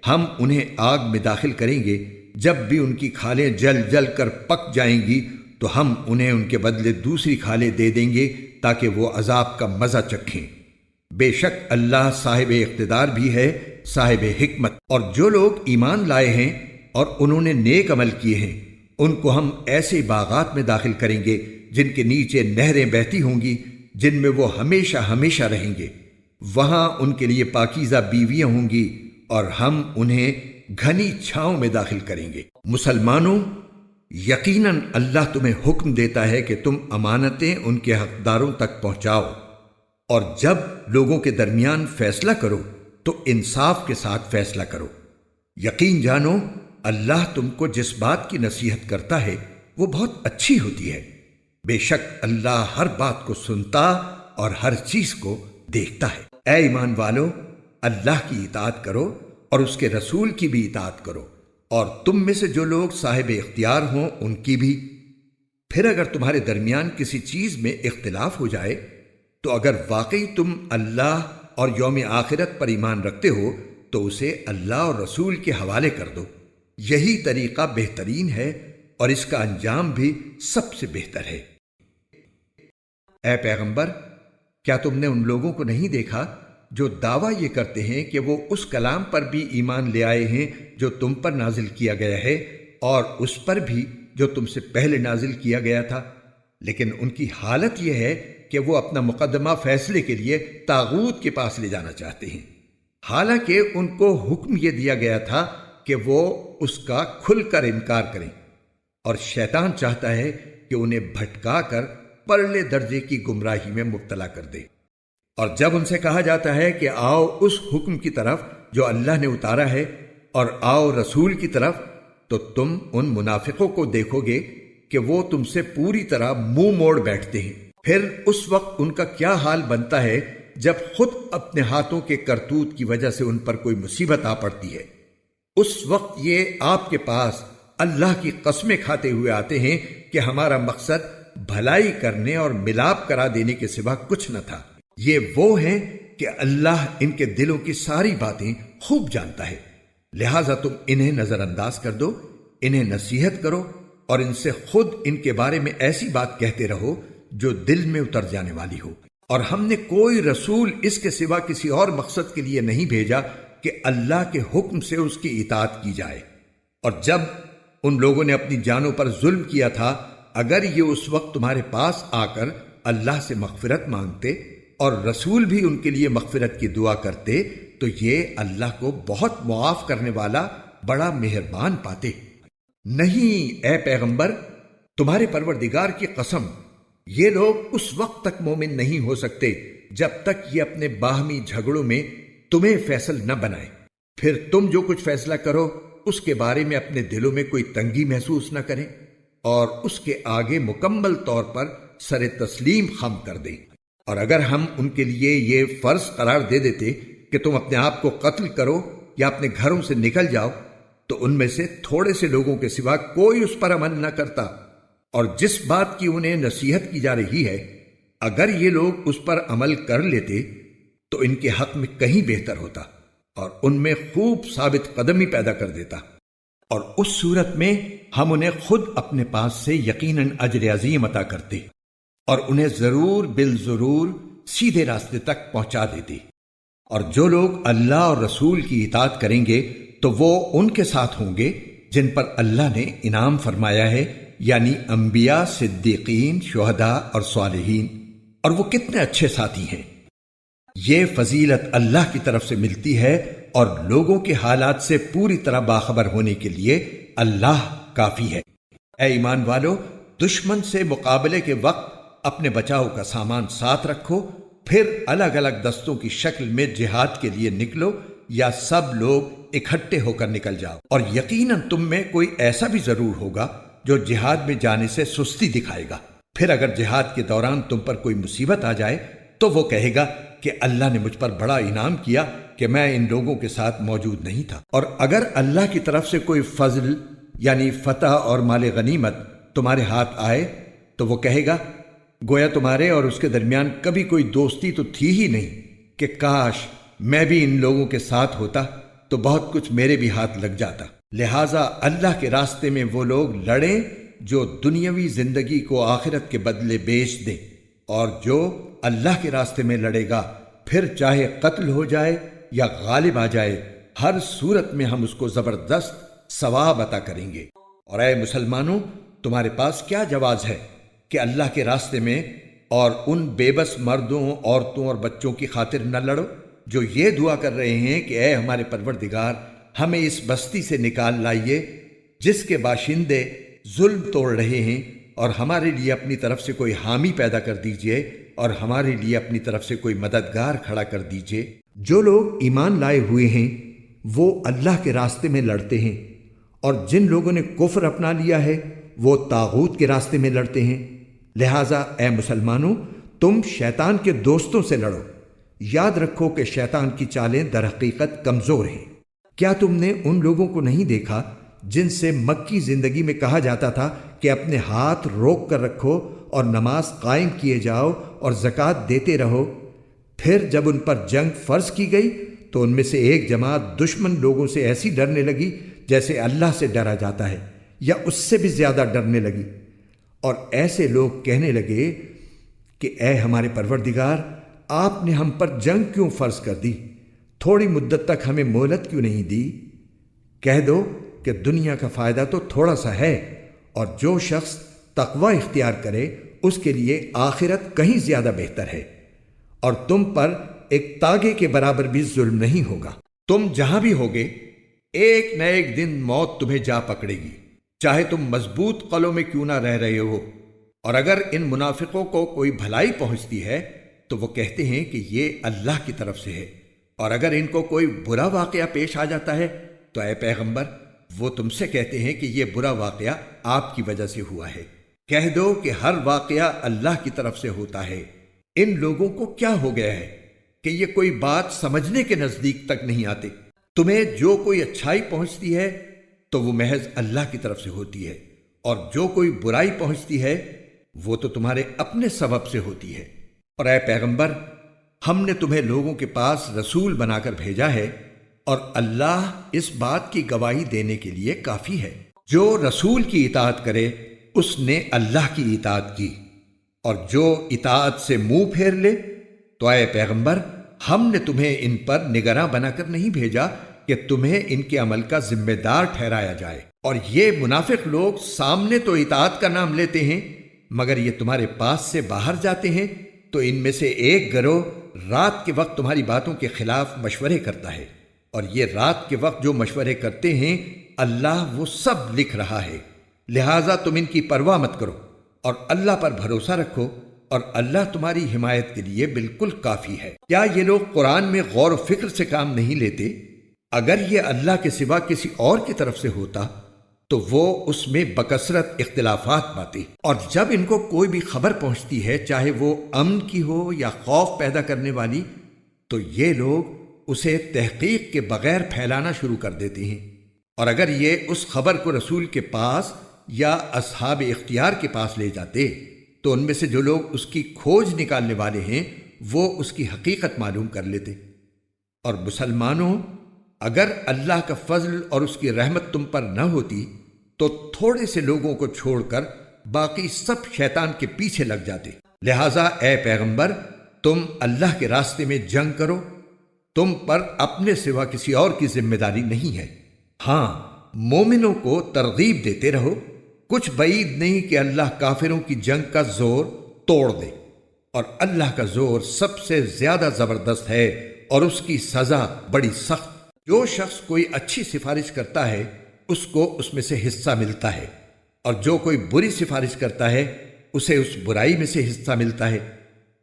ہم انہیں آگ میں داخل کریں گے، جب بھی ان کی کھالیں جل جل کر پک جائیں گی تو ہم انہیں ان کے بدلے دوسری کھالیں دے دیں گے تاکہ وہ عذاب کا مزہ چکھیں۔ بے شک اللہ صاحب اقتدار بھی ہے، صاحب حکمت۔ اور جو لوگ ایمان لائے ہیں اور انہوں نے نیک عمل کیے ہیں، ان کو ہم ایسے باغات میں داخل کریں گے جن کے نیچے نہریں بہتی ہوں گی، جن میں وہ ہمیشہ ہمیشہ رہیں گے۔ وہاں ان کے لیے پاکیزہ بیویاں ہوں گی اور ہم انہیں گھنی چھاؤں میں داخل کریں گے۔ مسلمانوں، یقیناً اللہ تمہیں حکم دیتا ہے کہ تم امانتیں ان کے حقداروں تک پہنچاؤ، اور جب لوگوں کے درمیان فیصلہ کرو تو انصاف کے ساتھ فیصلہ کرو۔ یقین جانو اللہ تم کو جس بات کی نصیحت کرتا ہے وہ بہت اچھی ہوتی ہے۔ بے شک اللہ ہر بات کو سنتا اور ہر چیز کو دیکھتا ہے۔ اے ایمان والو، اللہ کی اطاعت کرو اور اس کے رسول کی بھی اطاعت کرو، اور تم میں سے جو لوگ صاحب اختیار ہوں ان کی بھی۔ پھر اگر تمہارے درمیان کسی چیز میں اختلاف ہو جائے تو اگر واقعی تم اللہ اور یوم آخرت پر ایمان رکھتے ہو تو اسے اللہ اور رسول کے حوالے کر دو، یہی طریقہ بہترین ہے اور اس کا انجام بھی سب سے بہتر ہے۔ اے پیغمبر، کیا تم نے ان لوگوں کو نہیں دیکھا جو دعویٰ یہ کرتے ہیں کہ وہ اس کلام پر بھی ایمان لے آئے ہیں جو تم پر نازل کیا گیا ہے، اور اس پر بھی جو تم سے پہلے نازل کیا گیا تھا، لیکن ان کی حالت یہ ہے کہ وہ اپنا مقدمہ فیصلے کے لیے طاغوت کے پاس لے جانا چاہتے ہیں، حالانکہ ان کو حکم یہ دیا گیا تھا کہ وہ اس کا کھل کر انکار کریں، اور شیطان چاہتا ہے کہ انہیں بھٹکا کر پرلے درجے کی گمراہی میں مبتلا کر دے۔ اور جب ان سے کہا جاتا ہے کہ آؤ اس حکم کی طرف جو اللہ نے اتارا ہے اور آؤ رسول کی طرف، تو تم ان منافقوں کو دیکھو گے کہ وہ تم سے پوری طرح منہ موڑ بیٹھتے ہیں۔ پھر اس وقت ان کا کیا حال بنتا ہے جب خود اپنے ہاتھوں کے کرتوت کی وجہ سے ان پر کوئی مصیبت آ پڑتی ہے۔ اس وقت یہ آپ کے پاس اللہ کی قسمیں کھاتے ہوئے آتے ہیں کہ ہمارا مقصد بھلائی کرنے اور ملاپ کرا دینے کے سوا کچھ نہ تھا۔ یہ وہ ہیں کہ اللہ ان کے دلوں کی ساری باتیں خوب جانتا ہے، لہٰذا تم انہیں نظر انداز کر دو، انہیں نصیحت کرو اور ان سے خود ان کے بارے میں ایسی بات کہتے رہو جو دل میں اتر جانے والی ہو۔ اور ہم نے کوئی رسول اس کے سوا کسی اور مقصد کے لیے نہیں بھیجا کہ اللہ کے حکم سے اس کی اطاعت کی جائے۔ اور جب ان لوگوں نے اپنی جانوں پر ظلم کیا تھا، اگر یہ اس وقت تمہارے پاس آ کر اللہ سے مغفرت مانگتے اور رسول بھی ان کے لیے مغفرت کی دعا کرتے تو یہ اللہ کو بہت معاف کرنے والا بڑا مہربان پاتے۔ نہیں اے پیغمبر، تمہارے پروردگار کی قسم، یہ لوگ اس وقت تک مومن نہیں ہو سکتے جب تک یہ اپنے باہمی جھگڑوں میں تمہیں فیصل نہ بنائے۔ پھر تم جو کچھ فیصلہ کرو اس کے بارے میں اپنے دلوں میں کوئی تنگی محسوس نہ کریں اور اس کے آگے مکمل طور پر سر تسلیم خم کر دیں۔ اور اگر ہم ان کے لیے یہ فرض قرار دے دیتے کہ تم اپنے آپ کو قتل کرو یا اپنے گھروں سے نکل جاؤ تو ان میں سے تھوڑے سے لوگوں کے سوا کوئی اس پر عمل نہ کرتا، اور جس بات کی انہیں نصیحت کی جا رہی ہے اگر یہ لوگ اس پر عمل کر لیتے تو ان کے حق میں کہیں بہتر ہوتا اور ان میں خوب ثابت قدمی پیدا کر دیتا، اور اس صورت میں ہم انہیں خود اپنے پاس سے یقیناً اجر عظیم عطا کرتے اور انہیں ضرور بالضرور سیدھے راستے تک پہنچا دیتی۔ اور جو لوگ اللہ اور رسول کی اطاعت کریں گے تو وہ ان کے ساتھ ہوں گے جن پر اللہ نے انعام فرمایا ہے، یعنی انبیاء، صدیقین، شہداء اور صالحین، اور وہ کتنے اچھے ساتھی ہیں۔ یہ فضیلت اللہ کی طرف سے ملتی ہے اور لوگوں کے حالات سے پوری طرح باخبر ہونے کے لیے اللہ کافی ہے۔ اے ایمان والو، دشمن سے مقابلے کے وقت اپنے بچاؤ کا سامان ساتھ رکھو، پھر الگ الگ دستوں کی شکل میں جہاد کے لیے نکلو یا سب لوگ اکٹھے ہو کر نکل جاؤ، اور یقیناً تم میں کوئی ایسا بھی ضرور ہوگا جو جہاد میں جانے سے سستی دکھائے گا۔ پھر اگر جہاد کے دوران تم پر کوئی مصیبت آ جائے تو وہ کہے گا کہ اللہ نے مجھ پر بڑا انعام کیا کہ میں ان لوگوں کے ساتھ موجود نہیں تھا۔ اور اگر اللہ کی طرف سے کوئی فضل یعنی فتح اور مال غنیمت تمہارے ہاتھ آئے تو وہ کہے گا گویا تمہارے اور اس کے درمیان کبھی کوئی دوستی تو تھی ہی نہیں، کہ کاش میں بھی ان لوگوں کے ساتھ ہوتا تو بہت کچھ میرے بھی ہاتھ لگ جاتا۔ لہٰذا اللہ کے راستے میں وہ لوگ لڑیں جو دنیاوی زندگی کو آخرت کے بدلے بیچ دیں، اور جو اللہ کے راستے میں لڑے گا پھر چاہے قتل ہو جائے یا غالب آ جائے، ہر صورت میں ہم اس کو زبردست ثواب عطا کریں گے۔ اور اے مسلمانوں، تمہارے پاس کیا جواز ہے کہ اللہ کے راستے میں اور ان بے بس مردوں، عورتوں اور بچوں کی خاطر نہ لڑو جو یہ دعا کر رہے ہیں کہ اے ہمارے پروردگار، ہمیں اس بستی سے نکال لائیے جس کے باشندے ظلم توڑ رہے ہیں، اور ہمارے لیے اپنی طرف سے کوئی حامی پیدا کر دیجئے اور ہمارے لیے اپنی طرف سے کوئی مددگار کھڑا کر دیجئے۔ جو لوگ ایمان لائے ہوئے ہیں وہ اللہ کے راستے میں لڑتے ہیں، اور جن لوگوں نے کفر اپنا لیا ہے وہ طاغوت کے راستے میں لڑتے ہیں۔ لہٰذا اے مسلمانوں، تم شیطان کے دوستوں سے لڑو، یاد رکھو کہ شیطان کی چالیں در حقیقت کمزور ہیں۔ کیا تم نے ان لوگوں کو نہیں دیکھا جن سے مکی زندگی میں کہا جاتا تھا کہ اپنے ہاتھ روک کر رکھو اور نماز قائم کیے جاؤ اور زکوٰۃ دیتے رہو؟ پھر جب ان پر جنگ فرض کی گئی تو ان میں سے ایک جماعت دشمن لوگوں سے ایسی ڈرنے لگی جیسے اللہ سے ڈرا جاتا ہے یا اس سے بھی زیادہ ڈرنے لگی، اور ایسے لوگ کہنے لگے کہ اے ہمارے پروردگار، آپ نے ہم پر جنگ کیوں فرض کر دی؟ تھوڑی مدت تک ہمیں مہلت کیوں نہیں دی؟ کہہ دو کہ دنیا کا فائدہ تو تھوڑا سا ہے، اور جو شخص تقوی اختیار کرے اس کے لیے آخرت کہیں زیادہ بہتر ہے، اور تم پر ایک تاگے کے برابر بھی ظلم نہیں ہوگا۔ تم جہاں بھی ہوگے ایک نہ ایک دن موت تمہیں جا پکڑے گی، چاہے تم مضبوط قلعوں میں کیوں نہ رہ رہے ہو۔ اور اگر ان منافقوں کو کوئی بھلائی پہنچتی ہے تو وہ کہتے ہیں کہ یہ اللہ کی طرف سے ہے، اور اگر ان کو کوئی برا واقعہ پیش آ جاتا ہے تو اے پیغمبر، وہ تم سے کہتے ہیں کہ یہ برا واقعہ آپ کی وجہ سے ہوا ہے۔ کہہ دو کہ ہر واقعہ اللہ کی طرف سے ہوتا ہے۔ ان لوگوں کو کیا ہو گیا ہے کہ یہ کوئی بات سمجھنے کے نزدیک تک نہیں آتے؟ تمہیں جو کوئی اچھائی پہنچتی ہے تو وہ محض اللہ کی طرف سے ہوتی ہے، اور جو کوئی برائی پہنچتی ہے وہ تو تمہارے اپنے سبب سے ہوتی ہے۔ اور اے پیغمبر، ہم نے تمہیں لوگوں کے پاس رسول بنا کر بھیجا ہے، اور اللہ اس بات کی گواہی دینے کے لیے کافی ہے۔ جو رسول کی اطاعت کرے اس نے اللہ کی اطاعت کی، اور جو اطاعت سے منہ پھیر لے تو اے پیغمبر، ہم نے تمہیں ان پر نگراں بنا کر نہیں بھیجا کہ تمہیں ان کے عمل کا ذمہ دار ٹھہرایا جائے۔ اور یہ منافق لوگ سامنے تو اطاعت کا نام لیتے ہیں، مگر یہ تمہارے پاس سے باہر جاتے ہیں تو ان میں سے ایک گروہ رات کے وقت تمہاری باتوں کے خلاف مشورے کرتا ہے، اور یہ رات کے وقت جو مشورے کرتے ہیں اللہ وہ سب لکھ رہا ہے۔ لہٰذا تم ان کی پرواہ مت کرو اور اللہ پر بھروسہ رکھو، اور اللہ تمہاری حمایت کے لیے بالکل کافی ہے۔ کیا یہ لوگ قرآن میں غور و فکر سے کام نہیں لیتے؟ اگر یہ اللہ کے سوا کسی اور کی طرف سے ہوتا تو وہ اس میں بکثرت اختلافات پاتے، اور جب ان کو کوئی بھی خبر پہنچتی ہے چاہے وہ امن کی ہو یا خوف پیدا کرنے والی، تو یہ لوگ اسے تحقیق کے بغیر پھیلانا شروع کر دیتے ہیں۔ اور اگر یہ اس خبر کو رسول کے پاس یا اصحاب اختیار کے پاس لے جاتے تو ان میں سے جو لوگ اس کی کھوج نکالنے والے ہیں وہ اس کی حقیقت معلوم کر لیتے۔ اور مسلمانوں، اگر اللہ کا فضل اور اس کی رحمت تم پر نہ ہوتی تو تھوڑے سے لوگوں کو چھوڑ کر باقی سب شیطان کے پیچھے لگ جاتے۔ لہٰذا اے پیغمبر، تم اللہ کے راستے میں جنگ کرو، تم پر اپنے سوا کسی اور کی ذمہ داری نہیں ہے۔ ہاں، مومنوں کو ترغیب دیتے رہو، کچھ بعید نہیں کہ اللہ کافروں کی جنگ کا زور توڑ دے، اور اللہ کا زور سب سے زیادہ زبردست ہے اور اس کی سزا بڑی سخت۔ جو شخص کوئی اچھی سفارش کرتا ہے اس کو اس میں سے حصہ ملتا ہے، اور جو کوئی بری سفارش کرتا ہے اسے اس برائی میں سے حصہ ملتا ہے،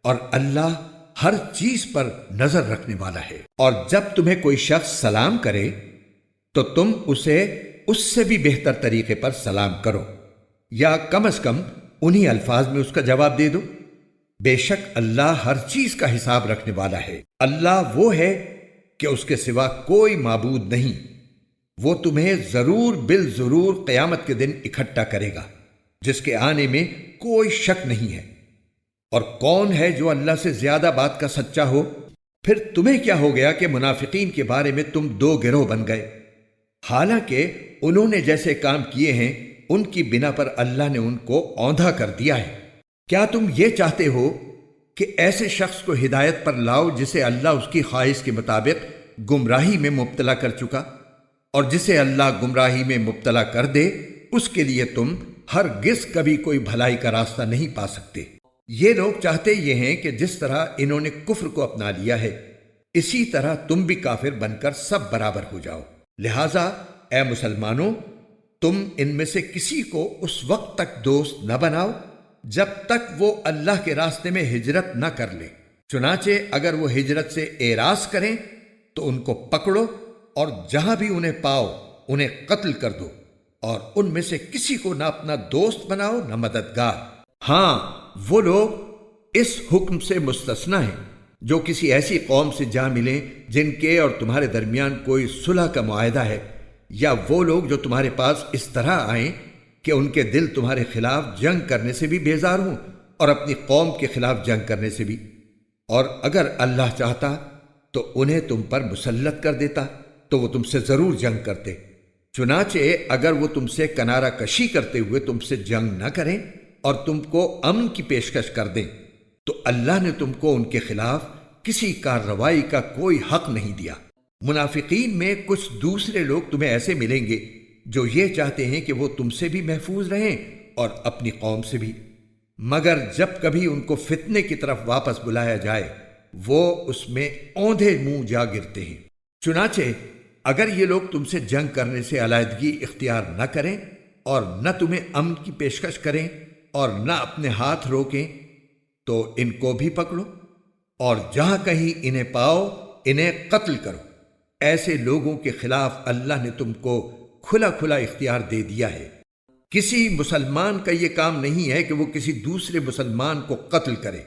اور اللہ ہر چیز پر نظر رکھنے والا ہے۔ اور جب تمہیں کوئی شخص سلام کرے تو تم اسے اس سے بھی بہتر طریقے پر سلام کرو، یا کم از کم انہی الفاظ میں اس کا جواب دے دو۔ بے شک اللہ ہر چیز کا حساب رکھنے والا ہے۔ اللہ وہ ہے کہ اس کے سوا کوئی معبود نہیں، وہ تمہیں ضرور بالضرور قیامت کے دن اکٹھا کرے گا، جس کے آنے میں کوئی شک نہیں ہے۔ اور کون ہے جو اللہ سے زیادہ بات کا سچا ہو؟ پھر تمہیں کیا ہو گیا کہ منافقین کے بارے میں تم دو گروہ بن گئے؟ حالانکہ انہوں نے جیسے کام کیے ہیں ان کی بنا پر اللہ نے ان کو اوندھا کر دیا ہے۔ کیا تم یہ چاہتے ہو کہ ایسے شخص کو ہدایت پر لاؤ جسے اللہ اس کی خواہش کے مطابق گمراہی میں مبتلا کر چکا، اور جسے اللہ گمراہی میں مبتلا کر دے اس کے لیے تم ہرگز کبھی کوئی بھلائی کا راستہ نہیں پا سکتے۔ یہ لوگ چاہتے یہ ہیں کہ جس طرح انہوں نے کفر کو اپنا لیا ہے اسی طرح تم بھی کافر بن کر سب برابر ہو جاؤ۔ لہٰذا اے مسلمانوں، تم ان میں سے کسی کو اس وقت تک دوست نہ بناؤ جب تک وہ اللہ کے راستے میں ہجرت نہ کر لے۔ چنانچہ اگر وہ ہجرت سے اعراض کریں تو ان کو پکڑو اور جہاں بھی انہیں پاؤ انہیں قتل کر دو، اور ان میں سے کسی کو نہ اپنا دوست بناؤ نہ مددگار۔ ہاں، وہ لوگ اس حکم سے مستثنی ہیں جو کسی ایسی قوم سے جا ملیں جن کے اور تمہارے درمیان کوئی صلح کا معاہدہ ہے، یا وہ لوگ جو تمہارے پاس اس طرح آئیں کہ ان کے دل تمہارے خلاف جنگ کرنے سے بھی بیزار ہوں اور اپنی قوم کے خلاف جنگ کرنے سے بھی، اور اگر اللہ چاہتا تو انہیں تم پر مسلط کر دیتا تو وہ تم سے ضرور جنگ کرتے۔ چنانچہ اگر وہ تم سے کنارہ کشی کرتے ہوئے تم سے جنگ نہ کریں اور تم کو امن کی پیشکش کر دیں تو اللہ نے تم کو ان کے خلاف کسی کارروائی کا کوئی حق نہیں دیا۔ منافقین میں کچھ دوسرے لوگ تمہیں ایسے ملیں گے جو یہ چاہتے ہیں کہ وہ تم سے بھی محفوظ رہیں اور اپنی قوم سے بھی، مگر جب کبھی ان کو فتنے کی طرف واپس بلایا جائے وہ اس میں اوندھے منہ جا گرتے ہیں۔ چنانچہ اگر یہ لوگ تم سے جنگ کرنے سے علیحدگی اختیار نہ کریں اور نہ تمہیں امن کی پیشکش کریں اور نہ اپنے ہاتھ روکیں تو ان کو بھی پکڑو، اور جہاں کہیں انہیں پاؤ انہیں قتل کرو۔ ایسے لوگوں کے خلاف اللہ نے تم کو کھلا کھلا اختیار دے دیا ہے۔ کسی مسلمان کا یہ کام نہیں ہے کہ وہ کسی دوسرے مسلمان کو قتل کرے،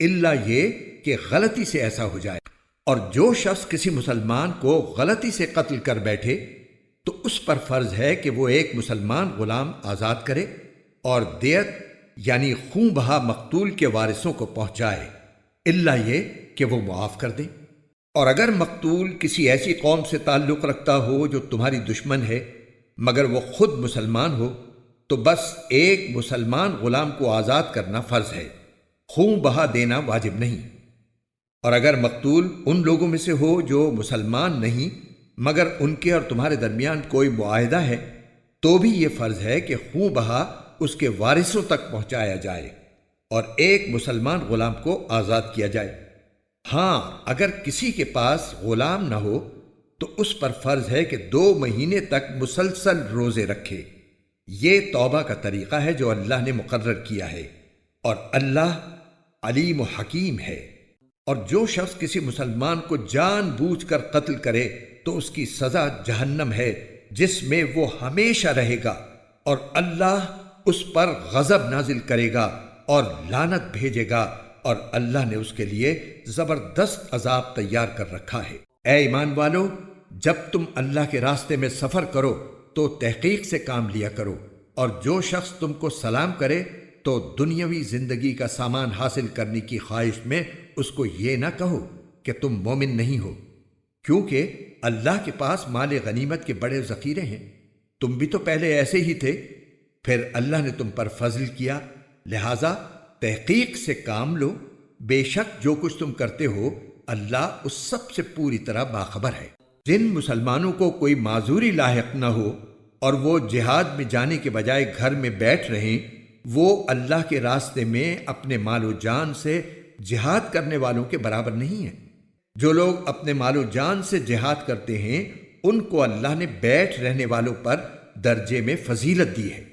الا یہ کہ غلطی سے ایسا ہو جائے، اور جو شخص کسی مسلمان کو غلطی سے قتل کر بیٹھے تو اس پر فرض ہے کہ وہ ایک مسلمان غلام آزاد کرے اور دیت یعنی خون بہا مقتول کے وارثوں کو پہنچائے، الا یہ کہ وہ معاف کر دیں۔ اور اگر مقتول کسی ایسی قوم سے تعلق رکھتا ہو جو تمہاری دشمن ہے مگر وہ خود مسلمان ہو تو بس ایک مسلمان غلام کو آزاد کرنا فرض ہے، خون بہا دینا واجب نہیں۔ اور اگر مقتول ان لوگوں میں سے ہو جو مسلمان نہیں مگر ان کے اور تمہارے درمیان کوئی معاہدہ ہے تو بھی یہ فرض ہے کہ خون بہا اس کے وارثوں تک پہنچایا جائے اور ایک مسلمان غلام کو آزاد کیا جائے۔ ہاں، اگر کسی کے پاس غلام نہ ہو تو اس پر فرض ہے کہ 2 مہینے تک مسلسل روزے رکھے۔ یہ توبہ کا طریقہ ہے جو اللہ نے مقرر کیا ہے، اور اللہ علیم و حکیم ہے۔ اور جو شخص کسی مسلمان کو جان بوجھ کر قتل کرے تو اس کی سزا جہنم ہے جس میں وہ ہمیشہ رہے گا، اور اللہ اس پر غضب نازل کرے گا اور لعنت بھیجے گا، اور اللہ نے اس کے لیے زبردست عذاب تیار کر رکھا ہے۔ اے ایمان والو، جب تم اللہ کے راستے میں سفر کرو تو تحقیق سے کام لیا کرو، اور جو شخص تم کو سلام کرے تو دنیاوی زندگی کا سامان حاصل کرنے کی خواہش میں اس کو یہ نہ کہو کہ تم مومن نہیں ہو، کیونکہ اللہ کے پاس مال غنیمت کے بڑے ذخیرے ہیں، تم بھی تو پہلے ایسے ہی تھے، پھر اللہ نے تم پر فضل کیا، لہذا تحقیق سے کام لو بے شک جو کچھ تم کرتے ہو اللہ اس سب سے پوری طرح باخبر ہے۔ جن مسلمانوں کو کوئی معذوری لاحق نہ ہو اور وہ جہاد میں جانے کے بجائے گھر میں بیٹھ رہیں، وہ اللہ کے راستے میں اپنے مال و جان سے جہاد کرنے والوں کے برابر نہیں ہیں۔ جو لوگ اپنے مال و جان سے جہاد کرتے ہیں ان کو اللہ نے بیٹھ رہنے والوں پر درجے میں فضیلت دی ہے،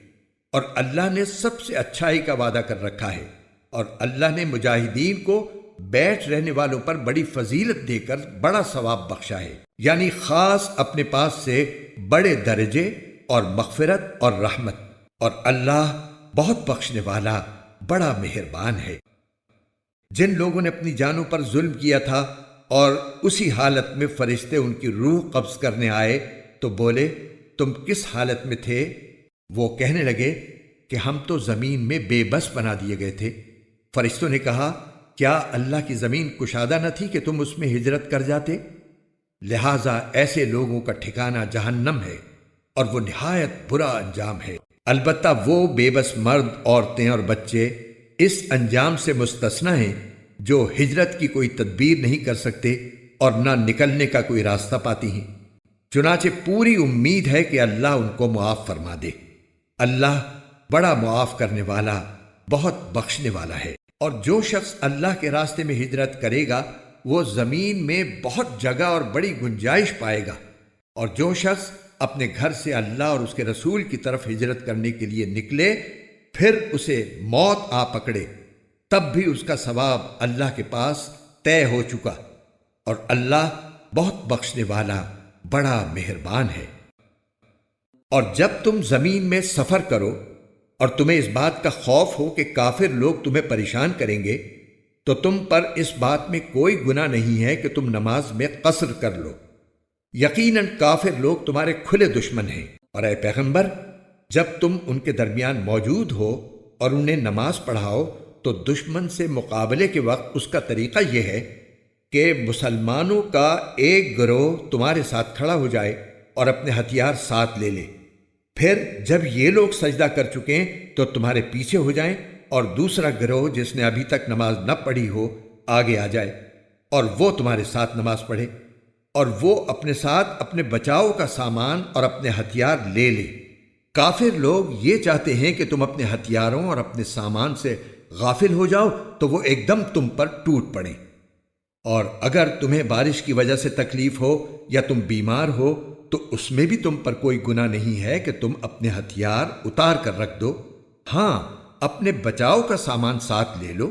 اور اللہ نے سب سے اچھائی کا وعدہ کر رکھا ہے، اور اللہ نے مجاہدین کو بیٹھ رہنے والوں پر بڑی فضیلت دے کر بڑا ثواب بخشا ہے، یعنی خاص اپنے پاس سے بڑے درجے اور مغفرت اور رحمت، اور اللہ بہت بخشنے والا بڑا مہربان ہے۔ جن لوگوں نے اپنی جانوں پر ظلم کیا تھا اور اسی حالت میں فرشتے ان کی روح قبض کرنے آئے تو بولے تم کس حالت میں تھے؟ وہ کہنے لگے کہ ہم تو زمین میں بے بس بنا دیے گئے تھے۔ فرشتوں نے کہا کیا اللہ کی زمین کشادہ نہ تھی کہ تم اس میں ہجرت کر جاتے؟ لہٰذا ایسے لوگوں کا ٹھکانہ جہنم ہے اور وہ نہایت برا انجام ہے۔ البتہ وہ بے بس مرد، عورتیں اور بچے اس انجام سے مستثنی ہیں جو ہجرت کی کوئی تدبیر نہیں کر سکتے اور نہ نکلنے کا کوئی راستہ پاتی ہیں، چنانچہ پوری امید ہے کہ اللہ ان کو معاف فرما دے۔ اللہ بڑا معاف کرنے والا بہت بخشنے والا ہے۔ اور جو شخص اللہ کے راستے میں ہجرت کرے گا وہ زمین میں بہت جگہ اور بڑی گنجائش پائے گا، اور جو شخص اپنے گھر سے اللہ اور اس کے رسول کی طرف ہجرت کرنے کے لیے نکلے پھر اسے موت آ پکڑے تب بھی اس کا ثواب اللہ کے پاس طے ہو چکا، اور اللہ بہت بخشنے والا بڑا مہربان ہے۔ اور جب تم زمین میں سفر کرو اور تمہیں اس بات کا خوف ہو کہ کافر لوگ تمہیں پریشان کریں گے تو تم پر اس بات میں کوئی گناہ نہیں ہے کہ تم نماز میں قصر کر لو، یقیناً کافر لوگ تمہارے کھلے دشمن ہیں۔ اور اے پیغمبر جب تم ان کے درمیان موجود ہو اور انہیں نماز پڑھاؤ تو دشمن سے مقابلے کے وقت اس کا طریقہ یہ ہے کہ مسلمانوں کا ایک گروہ تمہارے ساتھ کھڑا ہو جائے اور اپنے ہتھیار ساتھ لے لے، پھر جب یہ لوگ سجدہ کر چکیں تو تمہارے پیچھے ہو جائیں، اور دوسرا گروہ جس نے ابھی تک نماز نہ پڑھی ہو آگے آ جائے اور وہ تمہارے ساتھ نماز پڑھے، اور وہ اپنے ساتھ اپنے بچاؤ کا سامان اور اپنے ہتھیار لے لے۔ کافر لوگ یہ چاہتے ہیں کہ تم اپنے ہتھیاروں اور اپنے سامان سے غافل ہو جاؤ تو وہ ایک دم تم پر ٹوٹ پڑیں، اور اگر تمہیں بارش کی وجہ سے تکلیف ہو یا تم بیمار ہو تو اس میں بھی تم پر کوئی گناہ نہیں ہے کہ تم اپنے ہتھیار اتار کر رکھ دو، ہاں اپنے بچاؤ کا سامان ساتھ لے لو،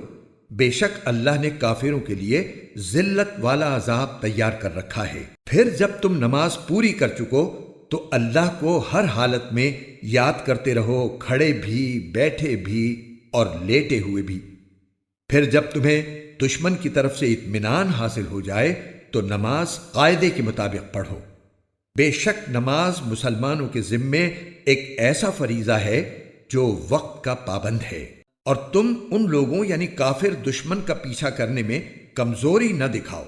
بے شک اللہ نے کافروں کے لیے ذلت والا عذاب تیار کر رکھا ہے۔ پھر جب تم نماز پوری کر چکو تو اللہ کو ہر حالت میں یاد کرتے رہو، کھڑے بھی، بیٹھے بھی اور لیٹے ہوئے بھی۔ پھر جب تمہیں دشمن کی طرف سے اطمینان حاصل ہو جائے تو نماز قاعدے کے مطابق پڑھو۔ بے شک نماز مسلمانوں کے ذمے ایک ایسا فریضہ ہے جو وقت کا پابند ہے، اور تم ان لوگوں یعنی کافر دشمن کا پیچھا کرنے میں کمزوری نہ دکھاؤ۔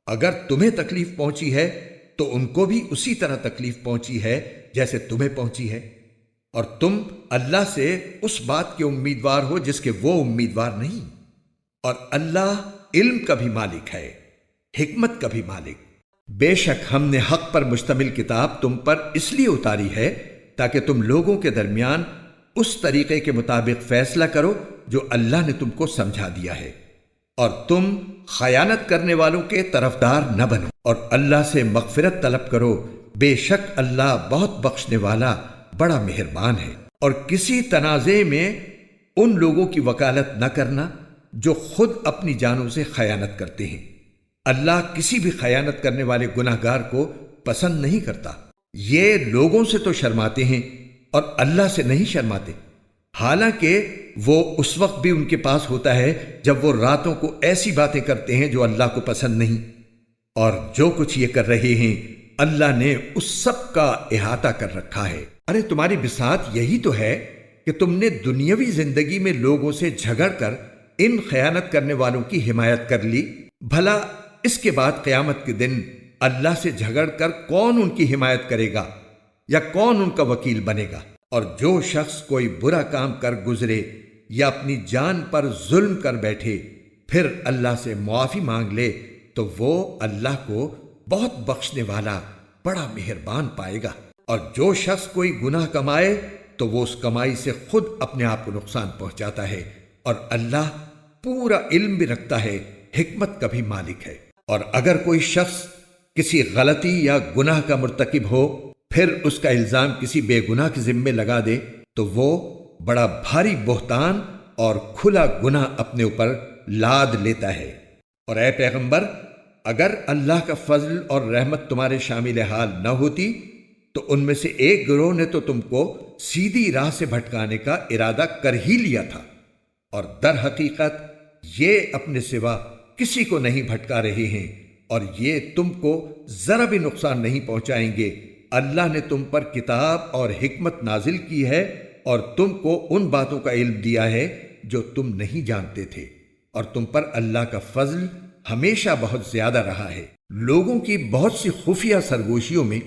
اگر تمہیں تکلیف پہنچی ہے تو ان کو بھی اسی طرح تکلیف پہنچی ہے جیسے تمہیں پہنچی ہے، اور تم اللہ سے اس بات کے امیدوار ہو جس کے وہ امیدوار نہیں، اور اللہ علم کا بھی مالک ہے، حکمت کا بھی مالک۔ بے شک ہم نے حق پر مشتمل کتاب تم پر اس لیے اتاری ہے تاکہ تم لوگوں کے درمیان اس طریقے کے مطابق فیصلہ کرو جو اللہ نے تم کو سمجھا دیا ہے، اور تم خیانت کرنے والوں کے طرفدار نہ بنو، اور اللہ سے مغفرت طلب کرو، بے شک اللہ بہت بخشنے والا بڑا مہربان ہے۔ اور کسی تنازع میں ان لوگوں کی وکالت نہ کرنا جو خود اپنی جانوں سے خیانت کرتے ہیں، اللہ کسی بھی خیانت کرنے والے گناہ گار کو پسند نہیں کرتا۔ یہ لوگوں سے تو شرماتے ہیں اور اللہ سے نہیں شرماتے، حالانکہ وہ اس وقت بھی ان کے پاس ہوتا ہے جب وہ راتوں کو ایسی باتیں کرتے ہیں جو اللہ کو پسند نہیں، اور جو کچھ یہ کر رہے ہیں اللہ نے اس سب کا احاطہ کر رکھا ہے۔ ارے تمہاری بساط یہی تو ہے کہ تم نے دنیاوی زندگی میں لوگوں سے جھگڑ کر ان خیانت کرنے والوں کی حمایت کر لی، بھلا اس کے بعد قیامت کے دن اللہ سے جھگڑ کر کون ان کی حمایت کرے گا یا کون ان کا وکیل بنے گا؟ اور جو شخص کوئی برا کام کر گزرے یا اپنی جان پر ظلم کر بیٹھے پھر اللہ سے معافی مانگ لے تو وہ اللہ کو بہت بخشنے والا بڑا مہربان پائے گا۔ اور جو شخص کوئی گناہ کمائے تو وہ اس کمائی سے خود اپنے آپ کو نقصان پہنچاتا ہے، اور اللہ پورا علم بھی رکھتا ہے، حکمت کا بھی مالک ہے۔ اور اگر کوئی شخص کسی غلطی یا گناہ کا مرتکب ہو پھر اس کا الزام کسی بے گناہ کے ذمے لگا دے تو وہ بڑا بھاری بہتان اور کھلا گناہ اپنے اوپر لاد لیتا ہے۔ اور اے پیغمبر، اگر اللہ کا فضل اور رحمت تمہارے شامل حال نہ ہوتی تو ان میں سے ایک گروہ نے تو تم کو سیدھی راہ سے بھٹکانے کا ارادہ کر ہی لیا تھا، اور در حقیقت یہ اپنے سوا کسی کو نہیں بھٹکا رہے ہیں، اور یہ تم کو ذرا بھی نقصان نہیں پہنچائیں گے۔ اللہ نے تم پر کتاب اور حکمت نازل کی ہے اور تم کو ان باتوں کا علم دیا ہے جو تم نہیں جانتے تھے، اور تم پر اللہ کا فضل ہمیشہ بہت زیادہ رہا ہے۔ لوگوں کی بہت سی خفیہ سرگوشیوں میں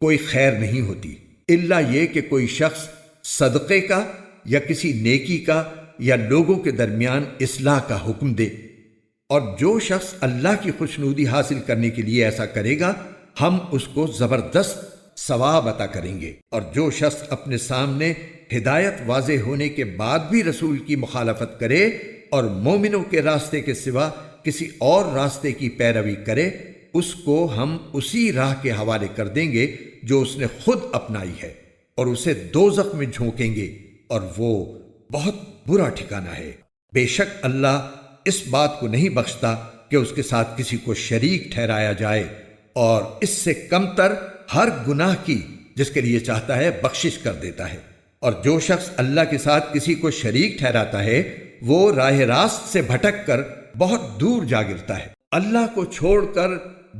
کوئی خیر نہیں ہوتی، الا یہ کہ کوئی شخص صدقے کا یا کسی نیکی کا یا لوگوں کے درمیان اصلاح کا حکم دے، اور جو شخص اللہ کی خوشنودی حاصل کرنے کے لیے ایسا کرے گا ہم اس کو زبردست ثواب عطا کریں گے۔ اور جو شخص اپنے سامنے ہدایت واضح ہونے کے بعد بھی رسول کی مخالفت کرے اور مومنوں کے راستے کے سوا کسی اور راستے کی پیروی کرے، اس کو ہم اسی راہ کے حوالے کر دیں گے جو اس نے خود اپنائی ہے، اور اسے دوزخ میں جھونکیں گے، اور وہ بہت برا ٹھکانہ ہے۔ بے شک اللہ اس بات کو نہیں بخشتا کہ اس کے ساتھ کسی کو شریک ٹھہرایا جائے، اور اس سے کم تر ہر گناہ کی جس کے لیے چاہتا ہے بخشش کر دیتا ہے۔ اور جو شخص اللہ کے ساتھ کسی کو شریک ٹھہراتا ہے وہ راہ راست سے بھٹک کر بہت دور جا گرتا ہے۔ اللہ کو چھوڑ کر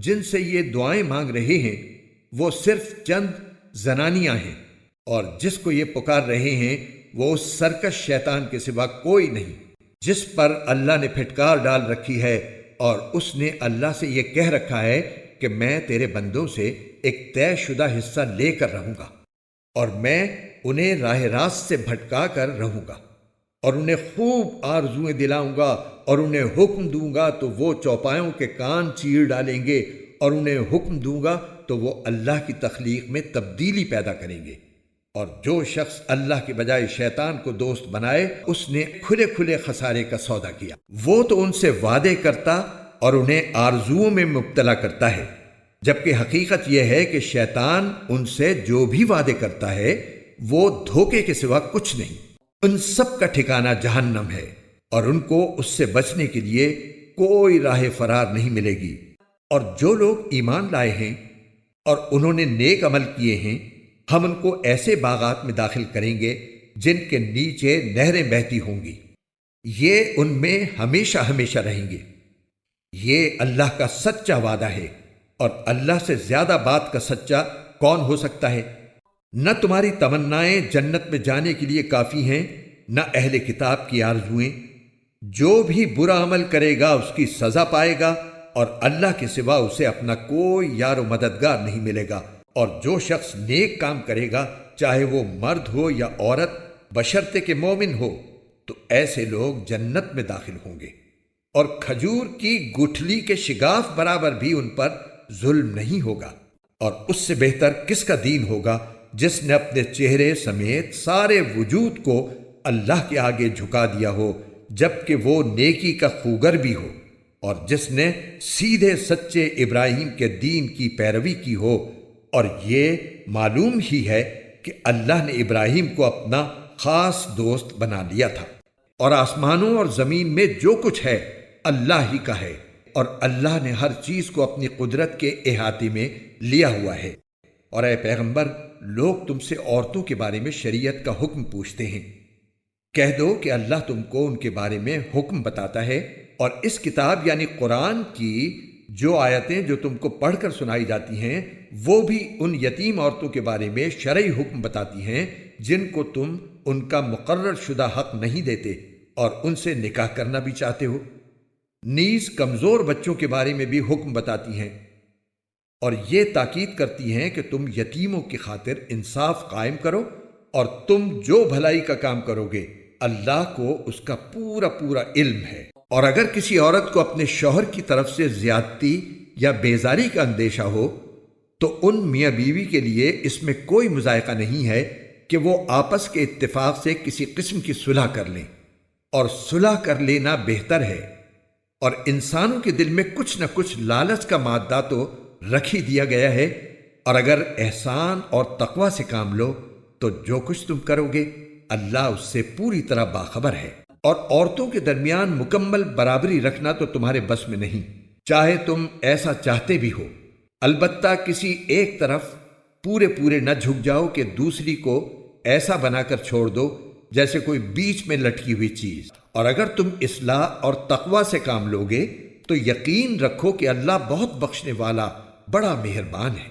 جن سے یہ دعائیں مانگ رہے ہیں وہ صرف چند زنانیاں ہیں، اور جس کو یہ پکار رہے ہیں وہ اس سرکش شیطان کے سوا کوئی نہیں جس پر اللہ نے پھٹکار ڈال رکھی ہے، اور اس نے اللہ سے یہ کہہ رکھا ہے کہ میں تیرے بندوں سے ایک طے شدہ حصہ لے کر رہوں گا، اور میں انہیں راہ راست سے بھٹکا کر رہوں گا، اور انہیں خوب آرزویں دلاؤں گا، اور انہیں حکم دوں گا تو وہ چوپایوں کے کان چیر ڈالیں گے، اور انہیں حکم دوں گا تو وہ اللہ کی تخلیق میں تبدیلی پیدا کریں گے۔ اور جو شخص اللہ کے بجائے شیطان کو دوست بنائے اس نے کھلے کھلے خسارے کا سودا کیا۔ وہ تو ان سے وعدے کرتا اور انہیں آرزوؤں میں مبتلا کرتا ہے، جبکہ حقیقت یہ ہے کہ شیطان ان سے جو بھی وعدے کرتا ہے وہ دھوکے کے سوا کچھ نہیں۔ ان سب کا ٹھکانہ جہنم ہے، اور ان کو اس سے بچنے کے لیے کوئی راہ فرار نہیں ملے گی۔ اور جو لوگ ایمان لائے ہیں اور انہوں نے نیک عمل کیے ہیں، ہم ان کو ایسے باغات میں داخل کریں گے جن کے نیچے نہریں بہتی ہوں گی، یہ ان میں ہمیشہ ہمیشہ رہیں گے۔ یہ اللہ کا سچا وعدہ ہے، اور اللہ سے زیادہ بات کا سچا کون ہو سکتا ہے؟ نہ تمہاری تمنائیں جنت میں جانے کے لیے کافی ہیں، نہ اہل کتاب کی آرزوئیں۔ جو بھی برا عمل کرے گا اس کی سزا پائے گا، اور اللہ کے سوا اسے اپنا کوئی یار و مددگار نہیں ملے گا۔ اور جو شخص نیک کام کرے گا، چاہے وہ مرد ہو یا عورت، بشرطے کہ مومن ہو، تو ایسے لوگ جنت میں داخل ہوں گے، اور کھجور کی گٹھلی کے شگاف برابر بھی ان پر ظلم نہیں ہوگا۔ اور اس سے بہتر کس کا دین ہوگا جس نے اپنے چہرے سمیت سارے وجود کو اللہ کے آگے جھکا دیا ہو، جبکہ وہ نیکی کا خوگر بھی ہو، اور جس نے سیدھے سچے ابراہیم کے دین کی پیروی کی ہو۔ اور یہ معلوم ہی ہے کہ اللہ نے ابراہیم کو اپنا خاص دوست بنا لیا تھا۔ اور آسمانوں اور زمین میں جو کچھ ہے اللہ ہی کا ہے، اور اللہ نے ہر چیز کو اپنی قدرت کے احاطے میں لیا ہوا ہے۔ اور اے پیغمبر، لوگ تم سے عورتوں کے بارے میں شریعت کا حکم پوچھتے ہیں، کہہ دو کہ اللہ تم کو ان کے بارے میں حکم بتاتا ہے، اور اس کتاب یعنی قرآن کی جو آیتیں جو تم کو پڑھ کر سنائی جاتی ہیں وہ بھی ان یتیم عورتوں کے بارے میں شرعی حکم بتاتی ہیں جن کو تم ان کا مقرر شدہ حق نہیں دیتے اور ان سے نکاح کرنا بھی چاہتے ہو۔ نیز کمزور بچوں کے بارے میں بھی حکم بتاتی ہیں، اور یہ تاکید کرتی ہیں کہ تم یتیموں کی خاطر انصاف قائم کرو، اور تم جو بھلائی کا کام کرو گے اللہ کو اس کا پورا علم ہے۔ اور اگر کسی عورت کو اپنے شوہر کی طرف سے زیادتی یا بیزاری کا اندیشہ ہو تو ان میاں بیوی کے لیے اس میں کوئی مذائقہ نہیں ہے کہ وہ آپس کے اتفاق سے کسی قسم کی صلح کر لیں، اور صلح کر لینا بہتر ہے۔ اور انسانوں کے دل میں کچھ نہ کچھ لالچ کا مادہ تو رکھ ہی دیا گیا ہے، اور اگر احسان اور تقوی سے کام لو تو جو کچھ تم کرو گے اللہ اس سے پوری طرح باخبر ہے۔ اور عورتوں کے درمیان مکمل برابری رکھنا تو تمہارے بس میں نہیں، چاہے تم ایسا چاہتے بھی ہو، البتہ کسی ایک طرف پورے نہ جھک جاؤ کہ دوسری کو ایسا بنا کر چھوڑ دو جیسے کوئی بیچ میں لٹکی ہوئی چیز۔ اور اگر تم اصلاح اور تقوی سے کام لوگے تو یقین رکھو کہ اللہ بہت بخشنے والا بڑا مہربان ہے۔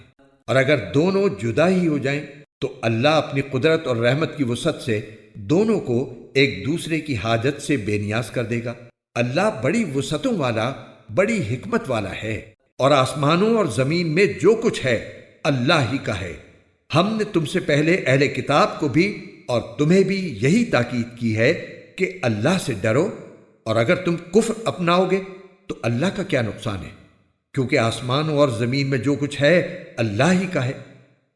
اور اگر دونوں جدا ہی ہو جائیں تو اللہ اپنی قدرت اور رحمت کی وسعت سے دونوں کو ایک دوسرے کی حاجت سے بے نیاز کر دے گا۔ اللہ بڑی وسعتوں والا، بڑی حکمت والا ہے۔ اور آسمانوں اور زمین میں جو کچھ ہے اللہ ہی کا ہے۔ ہم نے تم سے پہلے اہل کتاب کو بھی اور تمہیں بھی یہی تاکید کی ہے کہ اللہ سے ڈرو، اور اگر تم کفر اپناؤ گے تو اللہ کا کیا نقصان ہے، کیونکہ آسمانوں اور زمین میں جو کچھ ہے اللہ ہی کا ہے،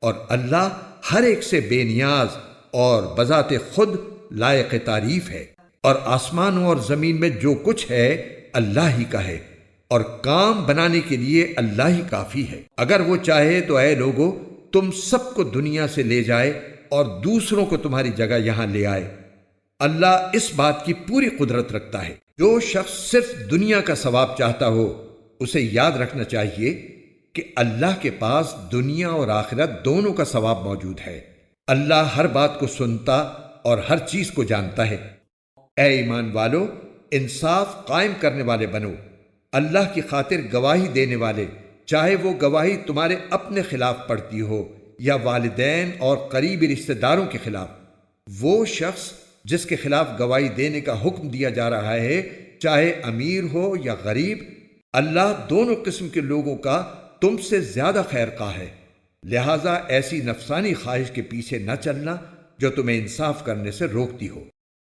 اور اللہ ہر ایک سے بے نیاز اور بذات خود لائق تعریف ہے۔ اور آسمانوں اور زمین میں جو کچھ ہے اللہ ہی کا ہے، اور کام بنانے کے لیے اللہ ہی کافی ہے۔ اگر وہ چاہے تو اے لوگو تم سب کو دنیا سے لے جائے اور دوسروں کو تمہاری جگہ یہاں لے آئے۔ اللہ اس بات کی پوری قدرت رکھتا ہے۔ جو شخص صرف دنیا کا ثواب چاہتا ہو اسے یاد رکھنا چاہیے کہ اللہ کے پاس دنیا اور آخرت دونوں کا ثواب موجود ہے۔ اللہ ہر بات کو سنتا اور ہر چیز کو جانتا ہے۔ اے ایمان والو، انصاف قائم کرنے والے بنو، اللہ کی خاطر گواہی دینے والے، چاہے وہ گواہی تمہارے اپنے خلاف پڑتی ہو یا والدین اور قریبی رشتہ داروں کے خلاف۔ وہ شخص جس کے خلاف گواہی دینے کا حکم دیا جا رہا ہے، چاہے امیر ہو یا غریب، اللہ دونوں قسم کے لوگوں کا تم سے زیادہ خیر خواہ ہے۔ لہٰذا ایسی نفسانی خواہش کے پیچھے نہ چلنا جو تمہیں انصاف کرنے سے روکتی ہو۔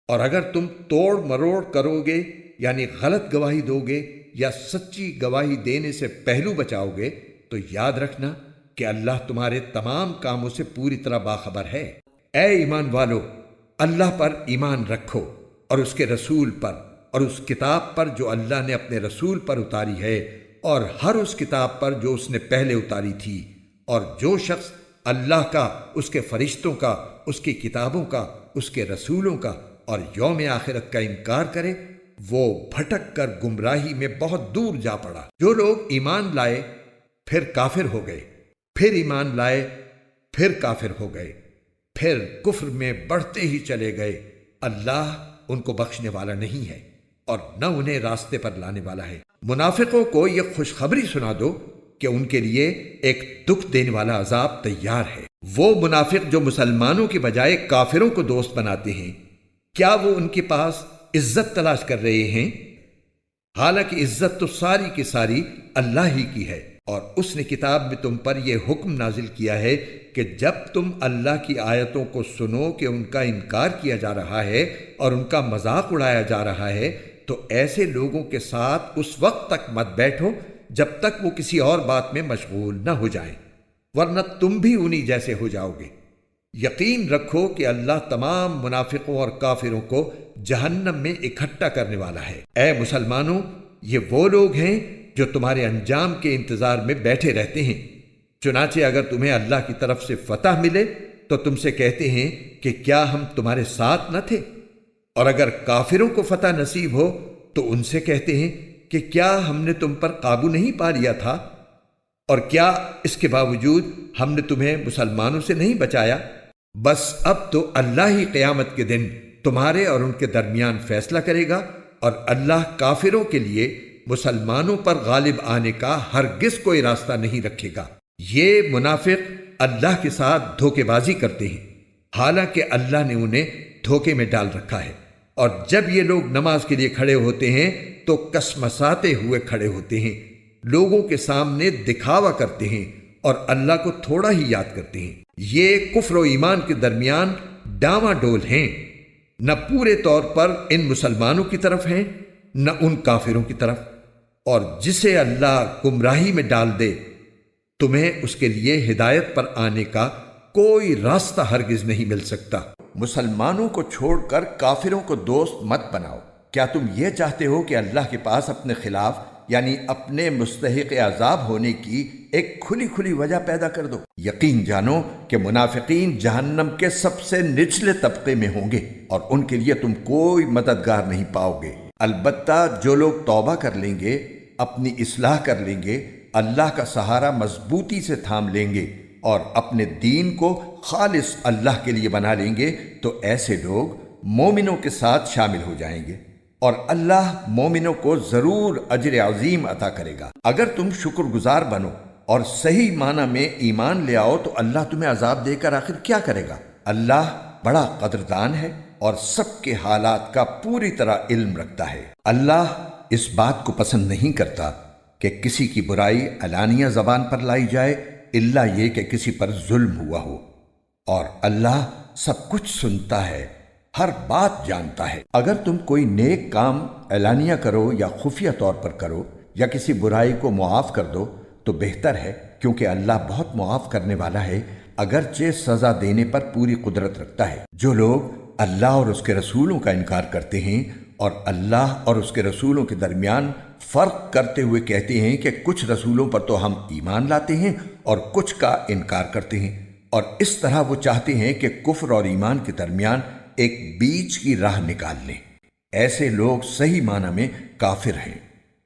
اور اگر تم توڑ مروڑ کرو گے، یعنی غلط گواہی دو گے یا سچی گواہی دینے سے پہلو بچاؤ گے، تو یاد رکھنا کہ اللہ تمہارے تمام کاموں سے پوری طرح باخبر ہے۔ اے ایمان والو، اللہ پر ایمان رکھو اور اس کے رسول پر اور اس کتاب پر جو اللہ نے اپنے رسول پر اتاری ہے، اور ہر اس کتاب پر جو اس نے پہلے اتاری تھی۔ اور جو شخص اللہ کا، اس کے فرشتوں کا، اس کی کتابوں کا، اس کے رسولوں کا اور یوم آخرت کا انکار کرے، وہ بھٹک کر گمراہی میں بہت دور جا پڑا۔ جو لوگ ایمان لائے پھر کافر ہو گئے، پھر ایمان لائے پھر کافر ہو گئے، پھر کفر میں بڑھتے ہی چلے گئے، اللہ ان کو بخشنے والا نہیں ہے اور نہ انہیں راستے پر لانے والا ہے۔ منافقوں کو یہ خوشخبری سنا دو کہ ان کے لیے ایک دکھ دینے والا عذاب تیار ہے۔ وہ منافق جو مسلمانوں کے بجائے کافروں کو دوست بناتے ہیں، کیا وہ ان کے پاس عزت تلاش کر رہے ہیں؟ حالانکہ عزت تو ساری کی ساری اللہ ہی کی ہے۔ اور اس نے کتاب میں تم پر یہ حکم نازل کیا ہے کہ جب تم اللہ کی آیتوں کو سنو کہ ان کا انکار کیا جا رہا ہے اور ان کا مذاق اڑایا جا رہا ہے، تو ایسے لوگوں کے ساتھ اس وقت تک مت بیٹھو جب تک وہ کسی اور بات میں مشغول نہ ہو جائیں، ورنہ تم بھی انہی جیسے ہو جاؤ گے۔ یقین رکھو کہ اللہ تمام منافقوں اور کافروں کو جہنم میں اکٹھا کرنے والا ہے۔ اے مسلمانوں، یہ وہ لوگ ہیں جو تمہارے انجام کے انتظار میں بیٹھے رہتے ہیں۔ چنانچہ اگر تمہیں اللہ کی طرف سے فتح ملے تو تم سے کہتے ہیں کہ کیا ہم تمہارے ساتھ نہ تھے، اور اگر کافروں کو فتح نصیب ہو تو ان سے کہتے ہیں کہ کیا ہم نے تم پر قابو نہیں پا لیا تھا، اور کیا اس کے باوجود ہم نے تمہیں مسلمانوں سے نہیں بچایا؟ بس اب تو اللہ ہی قیامت کے دن تمہارے اور ان کے درمیان فیصلہ کرے گا، اور اللہ کافروں کے لیے مسلمانوں پر غالب آنے کا ہرگز کوئی راستہ نہیں رکھے گا۔ یہ منافق اللہ کے ساتھ دھوکے بازی کرتے ہیں، حالانکہ اللہ نے انہیں دھوکے میں ڈال رکھا ہے، اور جب یہ لوگ نماز کے لیے کھڑے ہوتے ہیں تو کسمساتے ہوئے کھڑے ہوتے ہیں، لوگوں کے سامنے دکھاوا کرتے ہیں اور اللہ کو تھوڑا ہی یاد کرتے ہیں۔ یہ کفر و ایمان کے درمیان ڈاواں ڈول ہیں، نہ پورے طور پر ان مسلمانوں کی طرف ہیں نہ ان کافروں کی طرف، اور جسے اللہ گمراہی میں ڈال دے تمہیں اس کے لیے ہدایت پر آنے کا کوئی راستہ ہرگز نہیں مل سکتا۔ مسلمانوں کو چھوڑ کر کافروں کو دوست مت بناؤ۔ کیا تم یہ چاہتے ہو کہ اللہ کے پاس اپنے خلاف یعنی اپنے مستحق عذاب ہونے کی ایک کھلی کھلی وجہ پیدا کر دو؟ یقین جانو کہ منافقین جہنم کے سب سے نچلے طبقے میں ہوں گے اور ان کے لیے تم کوئی مددگار نہیں پاؤ گے۔ البتہ جو لوگ توبہ کر لیں گے، اپنی اصلاح کر لیں گے، اللہ کا سہارا مضبوطی سے تھام لیں گے اور اپنے دین کو خالص اللہ کے لیے بنا لیں گے تو ایسے لوگ مومنوں کے ساتھ شامل ہو جائیں گے اور اللہ مومنوں کو ضرور اجر عظیم عطا کرے گا۔ اگر تم شکر گزار بنو اور صحیح معنی میں ایمان لے آؤ تو اللہ تمہیں عذاب دے کر آخر کیا کرے گا؟ اللہ بڑا قدردان ہے اور سب کے حالات کا پوری طرح علم رکھتا ہے۔ اللہ اس بات کو پسند نہیں کرتا کہ کسی کی برائی علانیہ زبان پر لائی جائے الا یہ کہ کسی پر ظلم ہوا ہو، اور اللہ سب کچھ سنتا ہے، ہر بات جانتا ہے۔ اگر تم کوئی نیک کام اعلانیہ کرو یا خفیہ طور پر کرو یا کسی برائی کو معاف کر دو تو بہتر ہے، کیونکہ اللہ بہت معاف کرنے والا ہے، اگرچہ سزا دینے پر پوری قدرت رکھتا ہے۔ جو لوگ اللہ اور اس کے رسولوں کا انکار کرتے ہیں اور اللہ اور اس کے رسولوں کے درمیان فرق کرتے ہوئے کہتے ہیں کہ کچھ رسولوں پر تو ہم ایمان لاتے ہیں اور کچھ کا انکار کرتے ہیں، اور اس طرح وہ چاہتے ہیں کہ کفر اور ایمان کے درمیان ایک بیچ کی راہ نکال لیں، ایسے لوگ صحیح معنی میں کافر ہیں،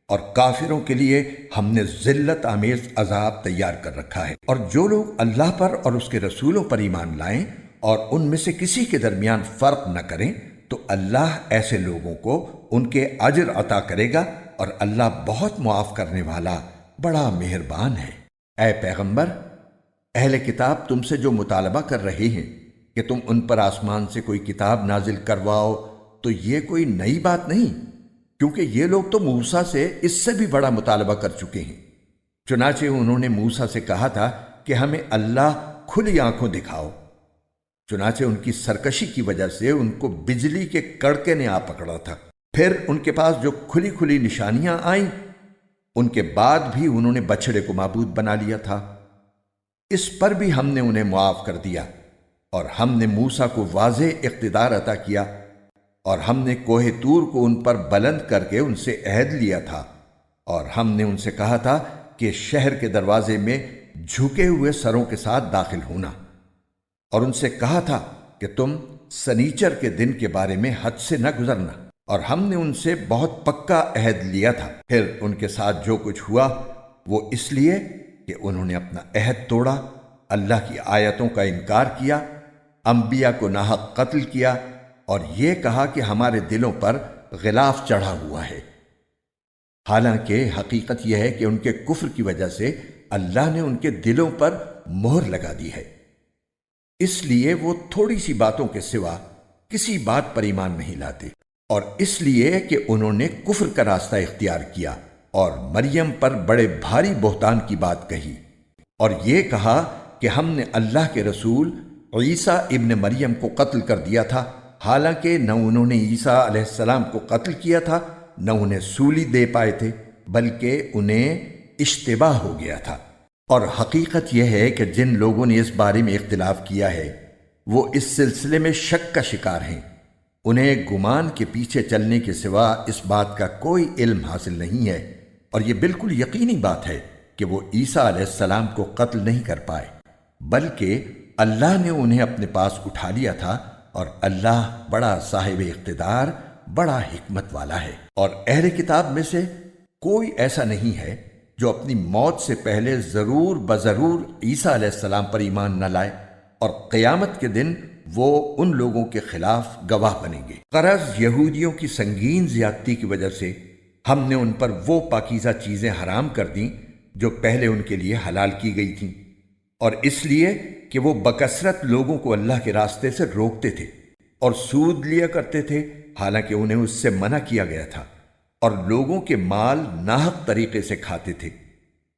اور کافروں کے لیے ہم نے ذلت آمیز عذاب تیار کر رکھا ہے۔ اور جو لوگ اللہ پر اور اس کے رسولوں پر ایمان لائیں اور ان میں سے کسی کے درمیان فرق نہ کریں تو اللہ ایسے لوگوں کو ان کے اجر عطا کرے گا، اور اللہ بہت معاف کرنے والا بڑا مہربان ہے۔ اے پیغمبر، اہل کتاب تم سے جو مطالبہ کر رہے ہیں کہ تم ان پر آسمان سے کوئی کتاب نازل کرواؤ تو یہ کوئی نئی بات نہیں، کیونکہ یہ لوگ تو موسیٰ سے اس سے بھی بڑا مطالبہ کر چکے ہیں۔ چنانچہ انہوں نے موسیٰ سے کہا تھا کہ ہمیں اللہ کھلی آنکھوں دکھاؤ، چنانچہ ان کی سرکشی کی وجہ سے ان کو بجلی کے کڑکے نے آ پکڑا تھا۔ پھر ان کے پاس جو کھلی کھلی نشانیاں آئیں، ان کے بعد بھی انہوں نے بچھڑے کو معبود بنا لیا تھا۔ اس پر بھی ہم نے انہیں معاف کر دیا، اور ہم نے موسیٰ کو واضح اقتدار عطا کیا، اور ہم نے کوہ طور کو ان پر بلند کر کے ان سے عہد لیا تھا، اور ہم نے ان سے کہا تھا کہ شہر کے دروازے میں جھکے ہوئے سروں کے ساتھ داخل ہونا، اور ان سے کہا تھا کہ تم سنیچر کے دن کے بارے میں حد سے نہ گزرنا، اور ہم نے ان سے بہت پکا عہد لیا تھا۔ پھر ان کے ساتھ جو کچھ ہوا وہ اس لیے کہ انہوں نے اپنا عہد توڑا، اللہ کی آیتوں کا انکار کیا، انبیاء کو ناحق قتل کیا، اور یہ کہا کہ ہمارے دلوں پر غلاف چڑھا ہوا ہے، حالانکہ حقیقت یہ ہے کہ ان کے کفر کی وجہ سے اللہ نے ان کے دلوں پر مہر لگا دی ہے، اس لیے وہ تھوڑی سی باتوں کے سوا کسی بات پر ایمان نہیں لاتے، اور اس لیے کہ انہوں نے کفر کا راستہ اختیار کیا اور مریم پر بڑے بھاری بہتان کی بات کہی، اور یہ کہا کہ ہم نے اللہ کے رسول عیسیٰ ابن مریم کو قتل کر دیا تھا، حالانکہ نہ انہوں نے عیسیٰ علیہ السلام کو قتل کیا تھا نہ انہیں سولی دے پائے تھے، بلکہ انہیں اشتباہ ہو گیا تھا۔ اور حقیقت یہ ہے کہ جن لوگوں نے اس بارے میں اختلاف کیا ہے وہ اس سلسلے میں شک کا شکار ہیں، انہیں گمان کے پیچھے چلنے کے سوا اس بات کا کوئی علم حاصل نہیں ہے، اور یہ بالکل یقینی بات ہے کہ وہ عیسیٰ علیہ السلام کو قتل نہیں کر پائے، بلکہ اللہ نے انہیں اپنے پاس اٹھا لیا تھا، اور اللہ بڑا صاحب اقتدار، بڑا حکمت والا ہے۔ اور اہل کتاب میں سے کوئی ایسا نہیں ہے جو اپنی موت سے پہلے ضرور بضرور عیسیٰ علیہ السلام پر ایمان نہ لائے، اور قیامت کے دن وہ ان لوگوں کے خلاف گواہ بنیں گے۔ غرض یہودیوں کی سنگین زیادتی کی وجہ سے ہم نے ان پر وہ پاکیزہ چیزیں حرام کر دیں جو پہلے ان کے لیے حلال کی گئی تھیں، اور اس لیے کہ وہ بکثرت لوگوں کو اللہ کے راستے سے روکتے تھے اور سود لیا کرتے تھے، حالانکہ انہیں اس سے منع کیا گیا تھا، اور لوگوں کے مال ناحق طریقے سے کھاتے تھے۔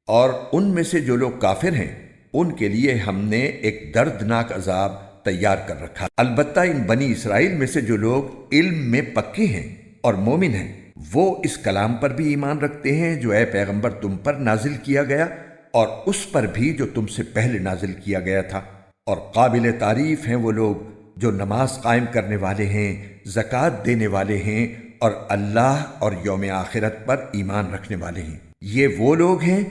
اور ان میں سے جو لوگ کافر ہیں ان کے لیے ہم نے ایک دردناک عذاب تیار کر رکھا۔ البتہ ان بنی اسرائیل میں سے جو لوگ علم میں پکے ہیں اور مومن ہیں وہ اس کلام پر بھی ایمان رکھتے ہیں جو اے پیغمبر تم پر نازل کیا گیا اور اس پر بھی جو تم سے پہلے نازل کیا گیا تھا، اور قابل تعریف ہیں وہ لوگ جو نماز قائم کرنے والے ہیں، زکوٰۃ دینے والے ہیں اور اللہ اور یوم آخرت پر ایمان رکھنے والے ہیں۔ یہ وہ لوگ ہیں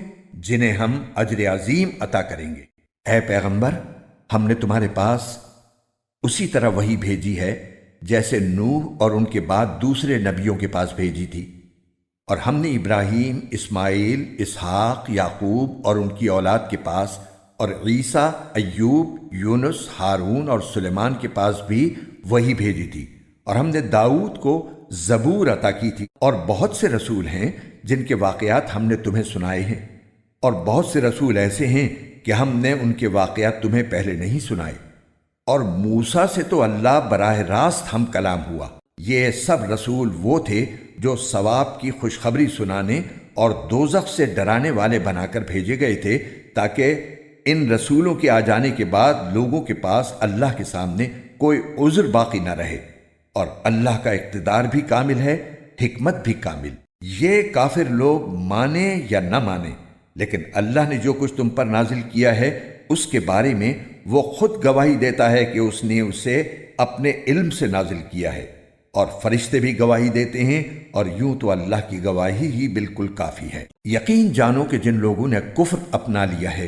جنہیں ہم اجر عظیم عطا کریں گے۔ اے پیغمبر، ہم نے تمہارے پاس اسی طرح وحی بھیجی ہے جیسے نوح اور ان کے بعد دوسرے نبیوں کے پاس بھیجی تھی، اور ہم نے ابراہیم، اسماعیل، اسحاق، یعقوب اور ان کی اولاد کے پاس، اور عیسیٰ، ایوب، یونس، ہارون اور سلیمان کے پاس بھی وحی بھیجی تھی، اور ہم نے داؤد کو زبور عطا کی تھی۔ اور بہت سے رسول ہیں جن کے واقعات ہم نے تمہیں سنائے ہیں، اور بہت سے رسول ایسے ہیں کہ ہم نے ان کے واقعات تمہیں پہلے نہیں سنائے۔ اور موسیٰ سے تو اللہ براہ راست ہم کلام ہوا۔ یہ سب رسول وہ تھے جو ثواب کی خوشخبری سنانے اور دوزخ سے ڈرانے والے بنا کر بھیجے گئے تھے، تاکہ ان رسولوں کے آ جانے کے بعد لوگوں کے پاس اللہ کے سامنے کوئی عذر باقی نہ رہے۔ اور اللہ کا اقتدار بھی کامل ہے، حکمت بھی کامل۔ یہ کافر لوگ مانے یا نہ مانے، لیکن اللہ نے جو کچھ تم پر نازل کیا ہے اس کے بارے میں وہ خود گواہی دیتا ہے کہ اس نے اسے اپنے علم سے نازل کیا ہے، اور فرشتے بھی گواہی دیتے ہیں، اور یوں تو اللہ کی گواہی ہی بالکل کافی ہے۔ یقین جانو کہ جن لوگوں نے کفر اپنا لیا ہے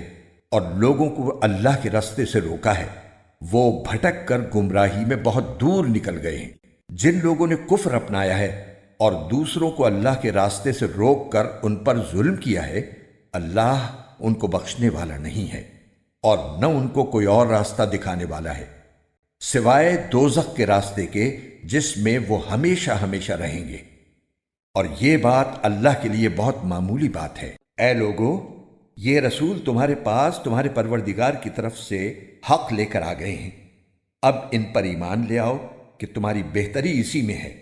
اور لوگوں کو اللہ کے راستے سے روکا ہے، وہ بھٹک کر گمراہی میں بہت دور نکل گئے ہیں۔ جن لوگوں نے کفر اپنایا ہے اور دوسروں کو اللہ کے راستے سے روک کر ان پر ظلم کیا ہے، اللہ ان کو بخشنے والا نہیں ہے، اور نہ ان کو کوئی اور راستہ دکھانے والا ہے سوائے دوزخ کے راستے کے، جس میں وہ ہمیشہ ہمیشہ رہیں گے۔ اور یہ بات اللہ کے لیے بہت معمولی بات ہے۔ اے لوگو، یہ رسول تمہارے پاس تمہارے پروردگار کی طرف سے حق لے کر آ گئے ہیں، اب ان پر ایمان لے آؤ کہ تمہاری بہتری اسی میں ہے،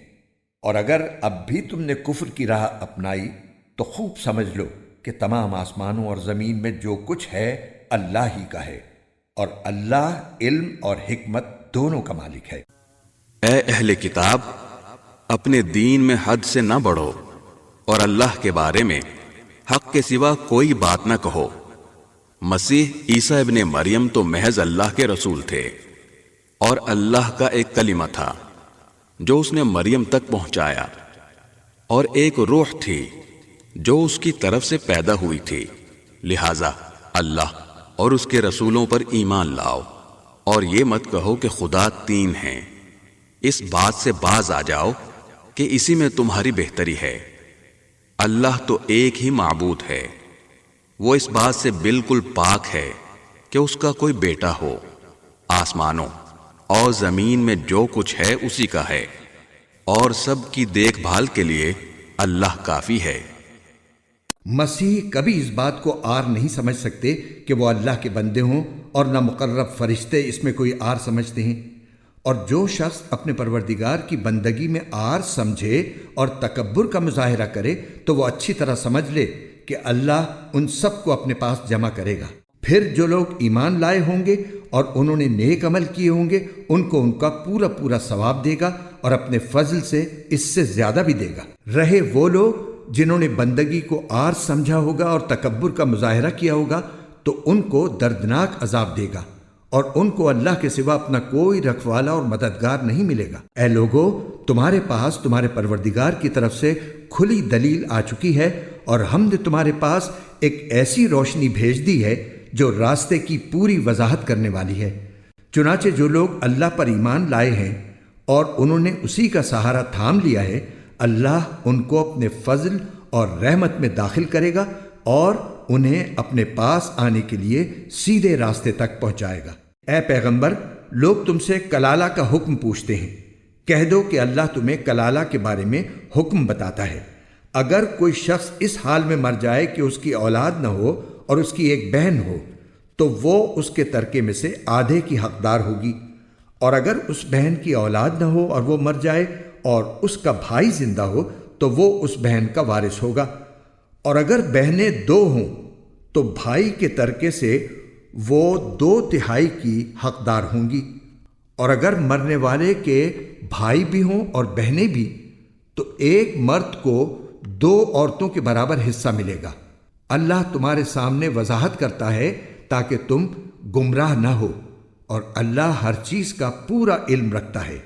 اور اگر اب بھی تم نے کفر کی راہ اپنائی تو خوب سمجھ لو کہ تمام آسمانوں اور زمین میں جو کچھ ہے اللہ ہی کا ہے، اور اللہ علم اور حکمت دونوں کا مالک ہے۔ اے اہل کتاب، اپنے دین میں حد سے نہ بڑھو، اور اللہ کے بارے میں حق کے سوا کوئی بات نہ کہو۔ مسیح عیسیٰ ابن مریم تو محض اللہ کے رسول تھے، اور اللہ کا ایک کلمہ تھا جو اس نے مریم تک پہنچایا، اور ایک روح تھی جو اس کی طرف سے پیدا ہوئی تھی۔ لہذا اللہ اور اس کے رسولوں پر ایمان لاؤ، اور یہ مت کہو کہ خدا تین ہیں۔ اس بات سے باز آ جاؤ کہ اسی میں تمہاری بہتری ہے۔ اللہ تو ایک ہی معبود ہے، وہ اس بات سے بالکل پاک ہے کہ اس کا کوئی بیٹا ہو۔ آسمانوں اور زمین میں جو کچھ ہے اسی کا ہے، اور سب کی دیکھ بھال کے لیے اللہ کافی ہے۔ مسیح کبھی اس بات کو آر نہیں سمجھ سکتے کہ وہ اللہ کے بندے ہوں، اور نہ مقرب فرشتے اس میں کوئی آر سمجھتے ہیں۔ اور جو شخص اپنے پروردگار کی بندگی میں آر سمجھے اور تکبر کا مظاہرہ کرے تو وہ اچھی طرح سمجھ لے کہ اللہ ان سب کو اپنے پاس جمع کرے گا۔ پھر جو لوگ ایمان لائے ہوں گے اور انہوں نے نیک عمل کیے ہوں گے، ان کو ان کا پورا پورا ثواب دے گا، اور اپنے فضل سے اس سے زیادہ بھی دے گا۔ رہے وہ لوگ جنہوں نے بندگی کو آر سمجھا ہوگا اور تکبر کا مظاہرہ کیا ہوگا، تو ان کو دردناک عذاب دے گا، اور ان کو اللہ کے سوا اپنا کوئی رکھوالا اور مددگار نہیں ملے گا۔ اے لوگو، تمہارے پاس تمہارے پروردگار کی طرف سے کھلی دلیل آ چکی ہے، اور ہم نے تمہارے پاس ایک ایسی روشنی بھیج دی ہے جو راستے کی پوری وضاحت کرنے والی ہے۔ چنانچہ جو لوگ اللہ پر ایمان لائے ہیں اور انہوں نے اسی کا سہارا تھام لیا ہے، اللہ ان کو اپنے فضل اور رحمت میں داخل کرے گا، اور انہیں اپنے پاس آنے کے لیے سیدھے راستے تک پہنچائے گا۔ اے پیغمبر، لوگ تم سے کلالہ کا حکم پوچھتے ہیں، کہہ دو کہ اللہ تمہیں کلالہ کے بارے میں حکم بتاتا ہے۔ اگر کوئی شخص اس حال میں مر جائے کہ اس کی اولاد نہ ہو اور اس کی ایک بہن ہو، تو وہ اس کے ترکے میں سے آدھے کی حقدار ہوگی، اور اگر اس بہن کی اولاد نہ ہو اور وہ مر جائے اور اس کا بھائی زندہ ہو تو وہ اس بہن کا وارث ہوگا، اور اگر بہنیں دو ہوں تو بھائی کے ترکے سے وہ 2/3 کی حقدار ہوں گی، اور اگر مرنے والے کے بھائی بھی ہوں اور بہنیں بھی تو ایک مرد کو 2 عورتوں کے برابر حصہ ملے گا۔ اللہ تمہارے سامنے وضاحت کرتا ہے تاکہ تم گمراہ نہ ہو، اور اللہ ہر چیز کا پورا علم رکھتا ہے۔